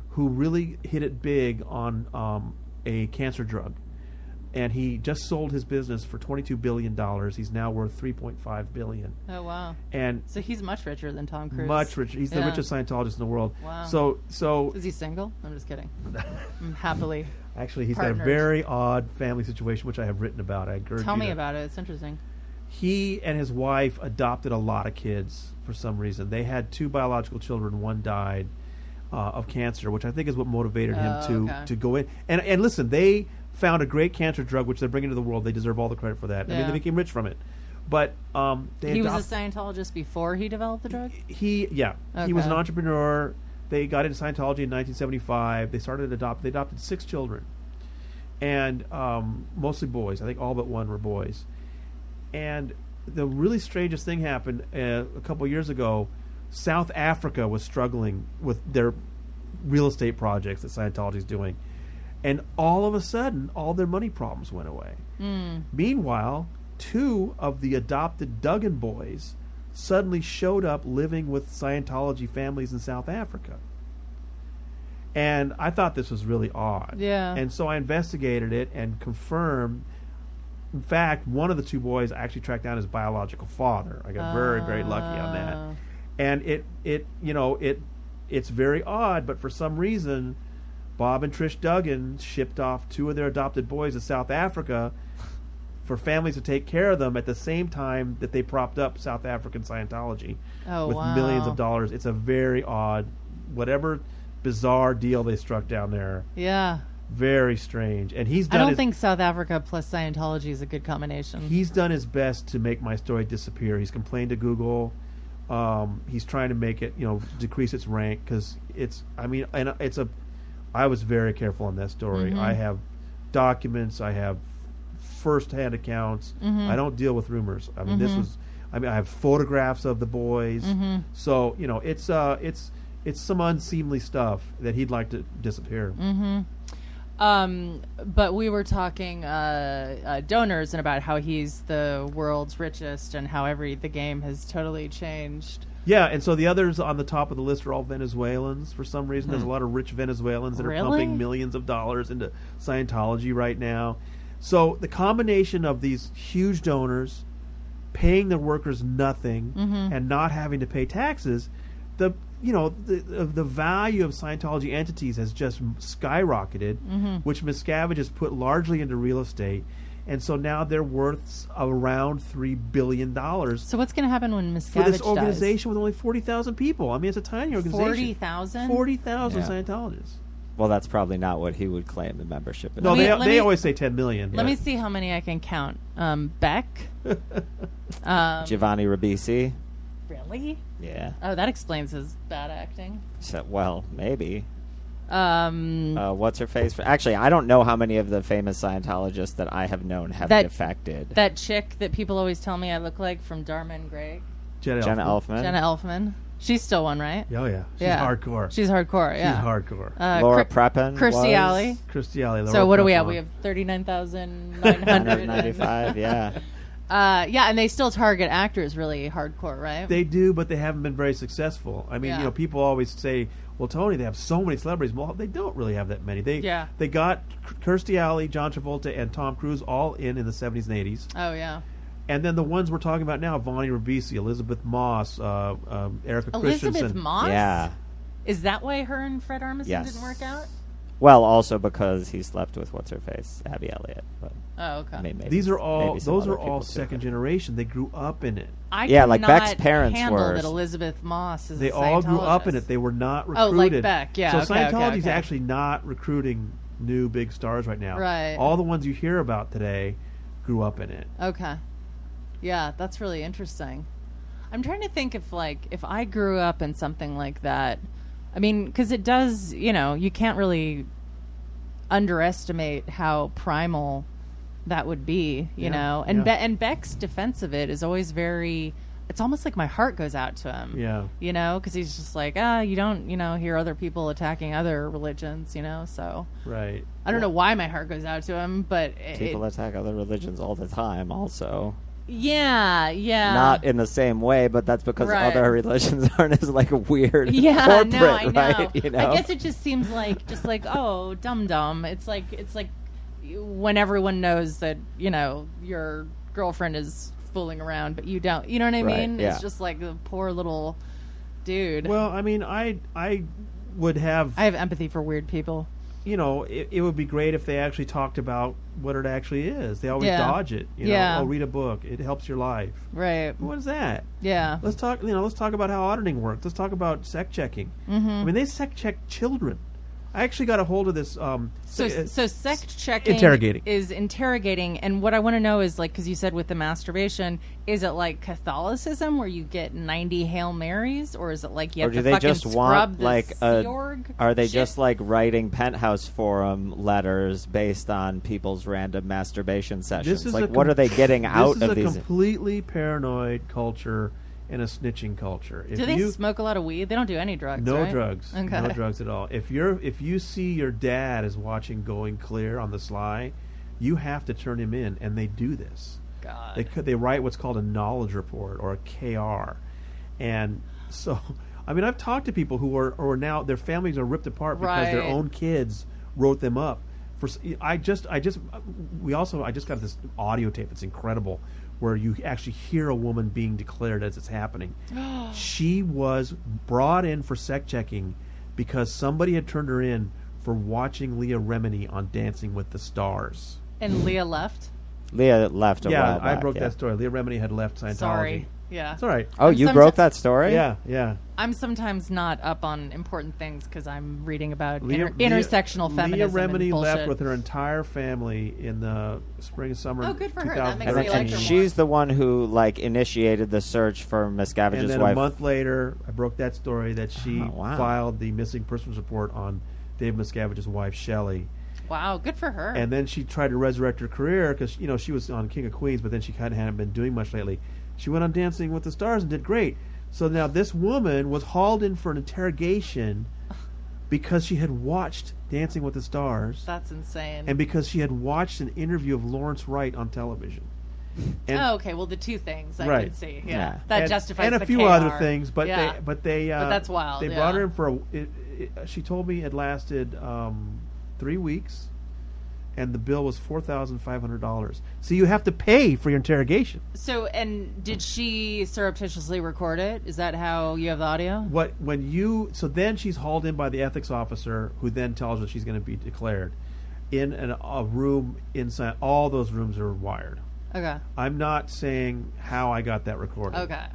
who really hit it big on a cancer drug, and he just sold his business for $22 billion. He's now worth $3.5 billion.
Oh wow!
And
so he's much richer than Tom Cruise.
Much richer. He's the richest Scientologist in the world.
Wow.
So
is he single? I'm just kidding. I'm happily.
Actually, he's
partnered.
got a very odd family situation, which I have written about. I encourage
Tell
you
me
to-
about it. It's interesting.
He and his wife adopted a lot of kids for some reason. They had 2 biological children. One died of cancer, which I think is what motivated him to go in. And listen, they found a great cancer drug, which they're bringing to the world. They deserve all the credit for that. I mean,
Yeah.
they became rich from it. But
He was a Scientologist before he developed the drug?
He was an
Okay.
entrepreneur. They got into Scientology in 1975. They adopted 6 children, and mostly boys. I think all but one were boys. And the really strangest thing happened a couple years ago. South Africa was struggling with their real estate projects that Scientology is doing, and all of a sudden, all their money problems went away. Meanwhile, 2 of the adopted Duggan boys suddenly showed up living with Scientology families in South Africa. And I thought this was really odd.
Yeah.
And so I investigated it and confirmed. In fact, one of the 2 boys I actually tracked down his biological father. I got very, very lucky on that. And it's very odd, but for some reason, Bob and Trish Duggan shipped off 2 of their adopted boys to South Africa for families to take care of them at the same time that they propped up South African Scientology with millions of dollars. It's a very odd, whatever bizarre deal they struck down there.
Yeah.
Very strange. And
I don't think South Africa plus Scientology is a good combination.
He's done his best to make my story disappear. He's complained to Google. He's trying to make it, decrease its rank because I was very careful on that story. I have documents. I have first-hand accounts. I don't deal with rumors. I mean, I have photographs of the boys. So, it's some unseemly stuff that he'd like to disappear.
But we were talking donors and about how he's the world's richest and how the game has totally changed.
Yeah, and so the others on the top of the list are all Venezuelans for some reason. There's a lot of rich Venezuelans that are pumping millions of dollars into Scientology right now. So the combination of these huge donors paying their workers nothing and not having to pay taxes, the value of Scientology entities has just skyrocketed, which Miscavige has put largely into real estate. And so now they're worth around $3 billion.
So what's going to happen when Miscavige
for this organization with only 40,000 people? I mean, it's a tiny organization.
40,000?
40,000
Yeah.
Scientologists.
Well, that's probably not what he would claim the membership is.
No,
Let
they
me-
always say 10 million.
Let me see how many I can count. Beck.
Giovanni Ribisi.
Really?
Yeah.
Oh, that explains his bad acting.
So, well, maybe. What's her face? Actually, I don't know how many of the famous Scientologists that I have known have defected.
That chick that people always tell me I look like from Dharma and Grey.
Jenna Elfman.
Jenna Elfman. She's still one, right?
Oh, yeah. She's
Yeah.
hardcore.
She's hardcore, yeah.
She's hardcore.
Laura Prepon.
Kirstie Alley.
Kirstie Alley.
So what do we have? We have 39,995.
95, yeah.
Yeah, and they still target actors really hardcore, right?
They do, but they haven't been very successful. I mean,
Yeah.
people always say, well, Tony, they have so many celebrities. Well, they don't really have that many. They got Kirstie Alley, John Travolta, and Tom Cruise all in the 70s and 80s.
Oh, yeah.
And then the ones we're talking about now, Vonnie Ribisi, Elizabeth Moss, Erica Christensen.
Elizabeth Moss?
Yeah.
Is that why her and Fred Armisen
Yes.
didn't work out?
Well, also because he slept with what's-her-face, Abby Elliott. But
Oh, okay.
maybe
These are all
maybe some
those
other
are all
people too.
second generation. They grew up in it.
I
Yeah, like
cannot
Beck's parents
handle
were.
that Elizabeth Moss is
They
a
all grew up in
Scientologist.
it. They were not
Oh,
recruited.
like Beck, yeah,
So
okay,
Scientology's
okay.
actually not recruiting new big stars right now.
Right.
All the ones you hear about today grew up in it.
Okay. Yeah, that's really interesting. I'm trying to think if I grew up in something like that. I mean, because it does, you can't really underestimate how primal that would be, you know. And and Beck's defense of it is always very. It's almost like my heart goes out to him.
Yeah.
Because he's just like, you don't, hear other people attacking other religions, So
Right.
I don't know why my heart goes out to him, but
People attack other religions all the time, also.
Yeah.
Not in the same way, but that's because
Right.
other religions aren't as weird
Yeah,
corporate,
no, I know.
right?
I guess it just seems like oh, dum. It's like when everyone knows that your girlfriend is fooling around, but you don't. You know what I
Right,
mean?
yeah.
It's just like the poor little dude.
Well, I mean, I would have.
I have empathy for weird people.
It would be great if they actually talked about what it actually is. They always
Yeah.
dodge it.
Yeah.
Oh, read a book. It helps your life.
Right.
What is that?
Yeah.
Let's talk. Let's talk about how auditing works. Let's talk about sect checking.
Mm-hmm.
I mean, they sect check children. I actually got a hold of this.
So sect checking is interrogating, and what I want to know is because you said with the masturbation, is it like Catholicism where you get 90 Hail Marys, or is it like you have
Or do
to
they
fucking
just
scrub
want
the Sea
are they
shit?
just writing penthouse forum letters based on people's random masturbation sessions?
This is
What are they getting out of
This is a
these?
completely paranoid culture and a snitching culture.
Do they smoke a lot of weed? They don't do any drugs.
No
right?
drugs.
Okay.
No drugs at all. If you see your dad is watching Going Clear on the sly, you have to turn him in, and they do this.
God.
They write what's called a knowledge report or a KR, and so I mean I've talked to people who are now their families are ripped apart because their
Right.
own kids wrote them up. I just got this audio tape. It's incredible, where you actually hear a woman being declared as it's happening. She was brought in for sect checking because somebody had turned her in for watching Leah Remini on Dancing with the Stars.
And Leah left.
Leah left a while
I
back,
broke
yeah.
that story. Leah Remini had left Scientology.
Sorry. Yeah.
It's all right.
Oh, you broke that story?
Yeah.
I'm sometimes not up on important things because I'm reading about
Leah-
intersectional feminism.
Leah Remini
and bullshit.
left with her entire family in the spring and summer.
Oh, good for her. That makes
2013.
me like her
And
more.
she's the one who initiated the search for Miscavige's
And then
wife.
a month later, I broke that story that she
Oh, wow.
filed the missing persons report on Dave Miscavige's wife, Shelley.
Wow, good for her.
And then she tried to resurrect her career because she was on King of Queens, but then she kind of hadn't been doing much lately. She went on Dancing with the Stars and did great. So now this woman was hauled in for an interrogation because she had watched Dancing with the Stars.
That's insane.
And because she had watched an interview of Lawrence Wright on television. And,
okay, well, the two things I
Right.
could see. Yeah.
Yeah.
That
and,
justifies
and a
the
few
KR.
other things, but
Yeah.
they
But that's wild,
They
yeah.
brought her in for she told me it lasted 3 weeks, and the bill was $4,500. So you have to pay for your interrogation.
So, and did she surreptitiously record it? Is that how you have the audio?
So then she's hauled in by the ethics officer, who then tells her she's going to be declared in a room inside. All those rooms are wired.
Okay.
I'm not saying how I got that recording.
Okay.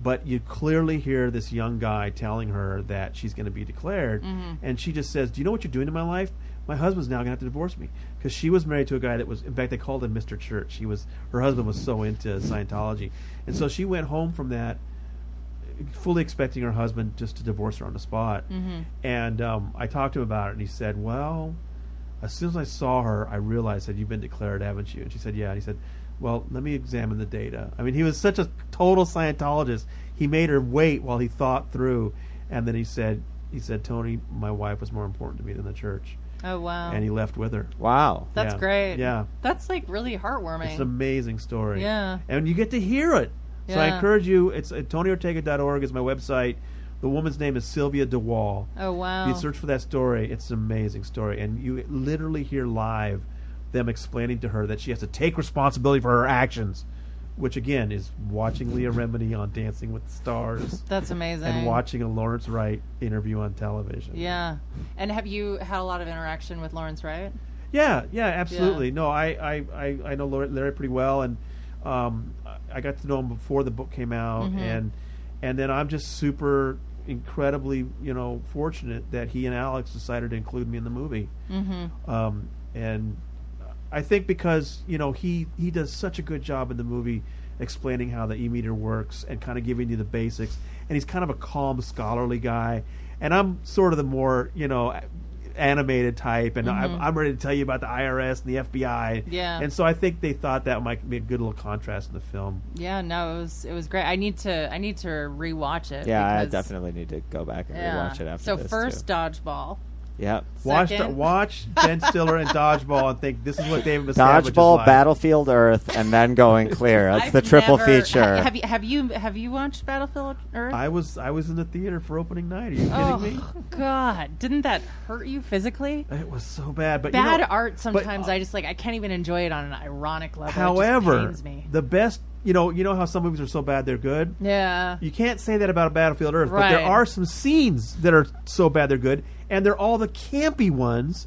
But you clearly hear this young guy telling her that she's going to be declared, and she just says, "Do you know what you're doing in my life? My husband's now going to have to divorce me," because she was married to a guy that was, in fact, they called him Mr. Church. Her husband was so into Scientology, and so she went home from that fully expecting her husband just to divorce her on the spot. And I talked to him about it, and he said, "Well, as soon as I saw her, I realized that you've been declared, haven't you?" And she said, "Yeah." And he said, "Well, let me examine the data." I mean, he was such a total Scientologist. He made her wait while he thought through, and then he said, "Tony, my wife was more important to me than the church."
Oh, wow.
And he left with her.
Wow.
That's great.
Yeah.
That's like really heartwarming.
It's an amazing story.
Yeah.
And you get to hear it. So I
Yeah.
encourage you. It's TonyOrtega.org is my website. The woman's name is Sylvia DeWall.
Oh, wow.
If you search for that story, it's an amazing story. And you literally hear live them explaining to her that she has to take responsibility for her actions, which again is watching Leah Remini on Dancing with the Stars
That's amazing.
and watching a Lawrence Wright interview on television.
Yeah. And have you had a lot of interaction with Lawrence Wright?
Yeah, absolutely. No, I know Larry pretty well, and I got to know him before the book came out, and then I'm just super incredibly fortunate that he and Alex decided to include me in the movie. And I think because he does such a good job in the movie explaining how the e-meter works and kind of giving you the basics, and he's kind of a calm, scholarly guy, and I'm sort of the more animated type, and I'm ready to tell you about the IRS and the FBI.
Yeah.
And so I think they thought that might be a good little contrast in the film.
Yeah, no, it was great. I need to rewatch it.
Yeah, I
because,
definitely need to go back and rewatch it after
so
this.
first
too.
Dodgeball.
Yep.
Second.
Watch Ben Stiller and Dodgeball and think this is what David Miscavige is
Dodgeball,
like.
Battlefield Earth, and then Going Clear. That's
I've
the triple
never-
feature.
Have you watched Battlefield Earth?
I was in the theater for opening night. Are you kidding me?
God, didn't that hurt you physically?
It was so bad. But
Bad art sometimes
but,
I just I can't even enjoy it on an ironic level.
However,
it just pains me.
the best, you know how some movies are so bad they're good?
Yeah.
You can't say that about a Battlefield Earth, but
Right.
there are some scenes that are so bad they're good, and they're all the campy ones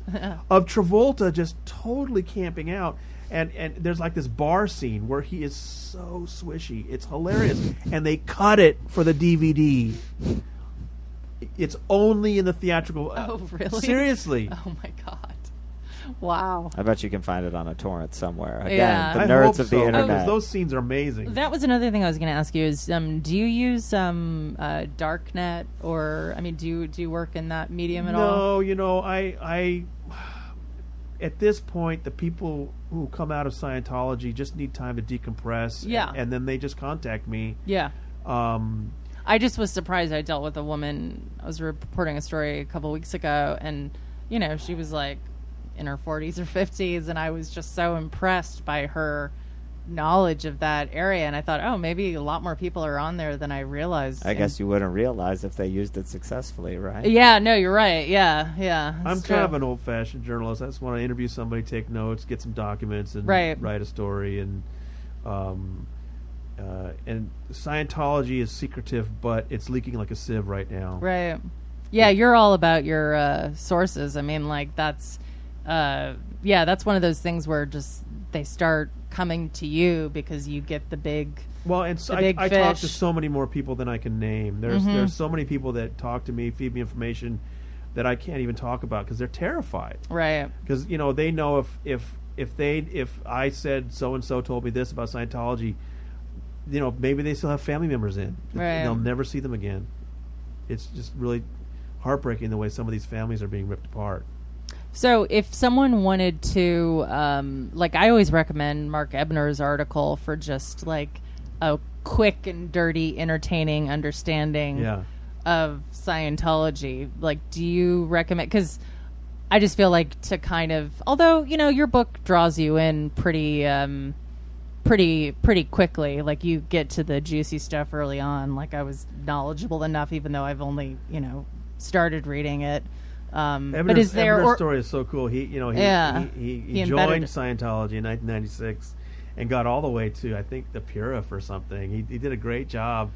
of Travolta just totally camping out. And there's like this bar scene where he is so swishy. It's hilarious. And they cut it for the DVD. It's only in the theatrical.
Oh, really?
Seriously.
Oh my God. Wow.
I bet you can find it on a torrent somewhere. Again,
Yeah.
the
I
nerds
hope
of
so,
the
because
internet.
those scenes are amazing.
That was another thing I was going to ask you is, do you use Darknet, or do you work in that medium at all?
No, I at this point, the people who come out of Scientology just need time to decompress.
Yeah.
and then they just contact me.
Yeah.
Um,
I just was surprised. I dealt with a woman. I was reporting a story a couple weeks ago, and she was like in her 40s or 50s, and I was just so impressed by her knowledge of that area, and I thought, oh, maybe a lot more people are on there than I realized.
I guess you wouldn't realize if they used it successfully, right?
Yeah, no, you're right. Yeah.
I'm
it's
kind of
true.
an old-fashioned journalist. I just want to interview somebody, take notes, get some documents, and
Right.
write a story. And Scientology is secretive, but it's leaking like a sieve right now.
Right. Yeah, you're all about your sources. That's that's one of those things where just they start coming to you because you get the big.
Well, and so
big
I talk to
fish.
so many more people than I can name. There's so many people that talk to me, feed me information that I can't even talk about because they're terrified.
Right.
Because they know if I said so and so told me this about Scientology, maybe they still have family members in.
Right.
They'll never see them again. It's just really heartbreaking the way some of these families are being ripped apart.
So if someone wanted to, I always recommend Mark Ebner's article for just like a quick and dirty, entertaining understanding of Scientology. Do you recommend? Because I just feel like to kind of, although your book draws you in pretty quickly. You get to the juicy stuff early on. I was knowledgeable enough, even though I've only started reading it. But is there
Ebner's story is so cool. He joined
embedded
Scientology in 1996 and got all the way to, I think, the Purif or something. He did a great job,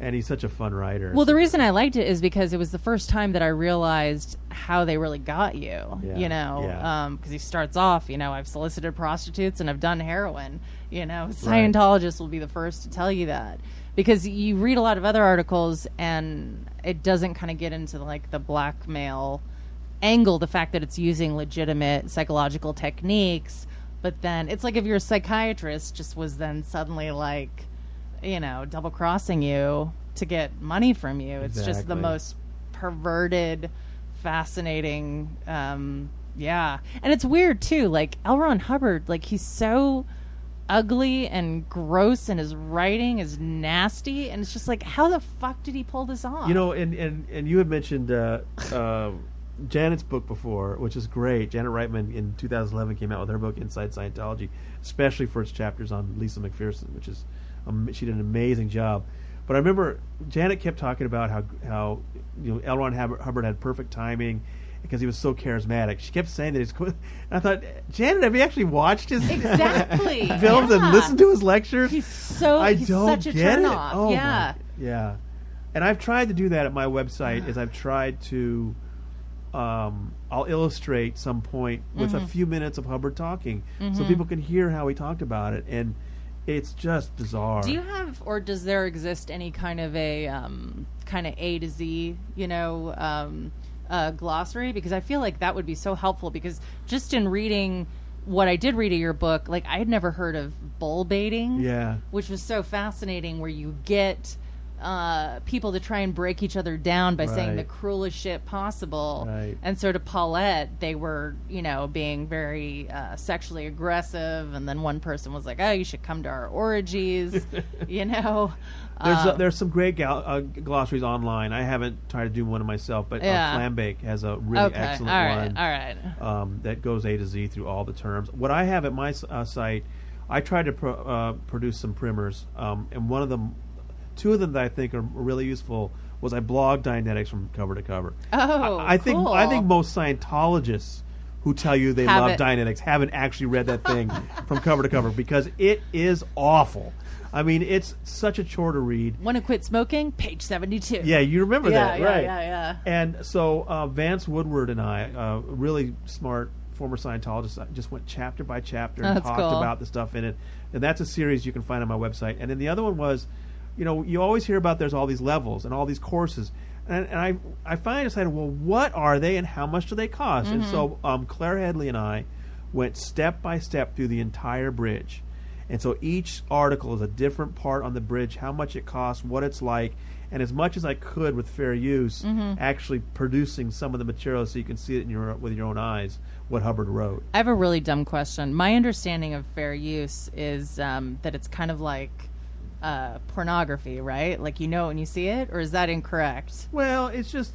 and he's such a fun writer.
Well, the reason I liked it is because it was the first time that I realized how they really got you.
Yeah.
Because he starts off, I've solicited prostitutes and I've done heroin. Scientologists will be the first to tell you that. Because you read a lot of other articles and it doesn't kind of get into like the blackmail angle, the fact that it's using legitimate psychological techniques. But then it's like if you're a psychiatrist just was then suddenly like, double crossing you to get money from you. It's just the
Exactly.
most perverted, fascinating, And it's weird too. Like L. Ron Hubbard, like he's so ugly and gross and his writing is nasty, and it's just like, how the fuck did he pull this off?
And you had mentioned Janet's book before, which is great. Janet Reitman in 2011 came out with her book Inside Scientology, especially for its chapters on Lisa McPherson, which is she did an amazing job. But I remember Janet kept talking about how L. Ron Hubbard had perfect timing because he was so charismatic. She kept saying that he's cool. And I thought, Janet, have you actually watched his
Exactly.
films and listened to his lectures?
He's
don't
such a
get it.
turnoff.
Oh,
yeah.
Yeah. And I've tried to do that at my website. Is I've tried to, I'll illustrate some point with a few minutes of Hubbard talking, so people can hear how he talked about it, and it's just bizarre.
Do you have, or does there exist any kind of a A to Z, glossary? Because I feel like that would be so helpful. Because just in reading what I did read of your book, like I had never heard of bull baiting,
Yeah.
which was so fascinating, where you get people to try and break each other down by saying the
Right.
cruelest shit possible.
Right.
And so to Paulette, they were, being very sexually aggressive. And then one person was like, oh, you should come to our orgies,
There's some great glossaries online. I haven't tried to do one myself, but Clambake has a really excellent one.
All right.
That goes A to Z through all the terms. What I have at my site, I tried to produce some primers, and two of them that I think are really useful was I blog Dianetics from cover to cover.
Oh,
I think
cool.
I think most Scientologists who tell you they
Have
love
it.
Dianetics haven't actually read that thing from cover to cover, because it is awful. I mean, it's such a chore to read.
Want to quit smoking? Page 72.
Yeah, you remember that, right?
Yeah.
And so Vance Woodward and I, a really smart former Scientologist, just went chapter by chapter and
That's
talked
cool.
about the stuff in it. And that's a series you can find on my website. And then the other one was, you always hear about there's all these levels and all these courses. And I finally decided, well, what are they and how much do they cost? And so Claire Headley and I went step by step through the entire bridge. And so each article is a different part on the bridge, how much it costs, what it's like, and as much as I could with fair use, actually producing some of the material so you can see it with your own eyes, what Hubbard wrote.
I have a really dumb question. My understanding of fair use is that it's kind of like pornography, right? Like when you see it, or is that incorrect?
Well, it's just,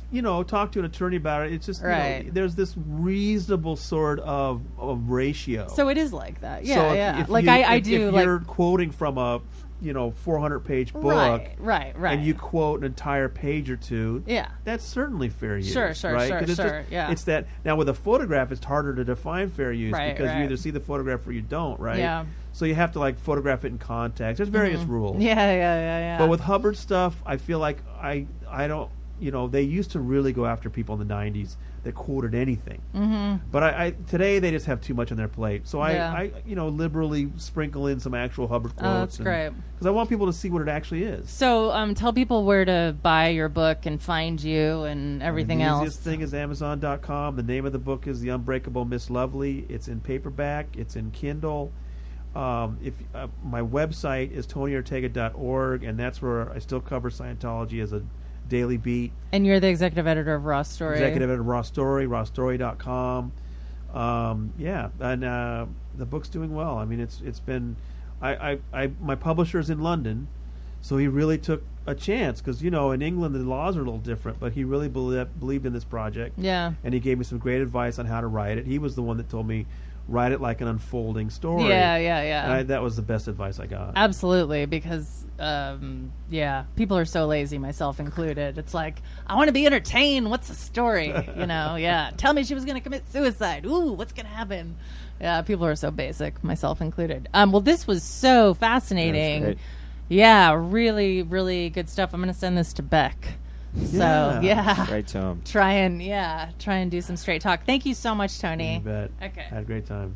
talk to an attorney about it. It's just,
Right.
there's this reasonable sort of ratio.
So it is like that. Yeah,
So
yeah.
if
Like
you,
I
if,
do
if
like
you're quoting from a 400-page book,
right.
and you quote an entire page or two,
Yeah.
that's certainly fair use.
Sure,
right?
sure,
'Cause it's
sure,
just-
yeah.
It's that now with a photograph, it's harder to define fair use
Right,
because you
right.
either see the photograph or you don't, right?
Yeah.
So you have to photograph it in context. There's various rules.
Yeah.
But with Hubbard stuff, I feel like I don't. They used to really go after people in the '90s that quoted anything. Mm-hmm. But today they just have too much on their plate. So I liberally sprinkle in some actual Hubbard quotes.
Oh, that's great.
Because I want people to see what it actually is.
So tell people where to buy your book and find you and everything
the
else.
easiest thing is Amazon.com. The name of the book is The Unbreakable Miss Lovely. It's in paperback. It's in Kindle. My website is TonyOrtega.org, and that's where I still cover Scientology as a daily beat.
And you're the executive editor of Raw Story.
Executive editor of Raw Story, rawstory.com. And the book's doing well. I mean, it's been. My publisher's in London, so he really took a chance because in England the laws are a little different, but he really believed in this project.
Yeah.
And he gave me some great advice on how to write it. He was the one that told me write it like an unfolding story.
Yeah.
And that was the best advice I got.
Absolutely, because people are so lazy, myself included. It's like, I want to be entertained. What's the story? Tell me she was going to commit suicide. Ooh, what's going to happen? Yeah, people are so basic, myself included. Well, this was so fascinating. Yeah, really, really good stuff. I'm going to send this to Beck. So
Straight to him.
Try and do some straight talk. Thank you so much, Tony.
You bet.
Okay.
I had a great time.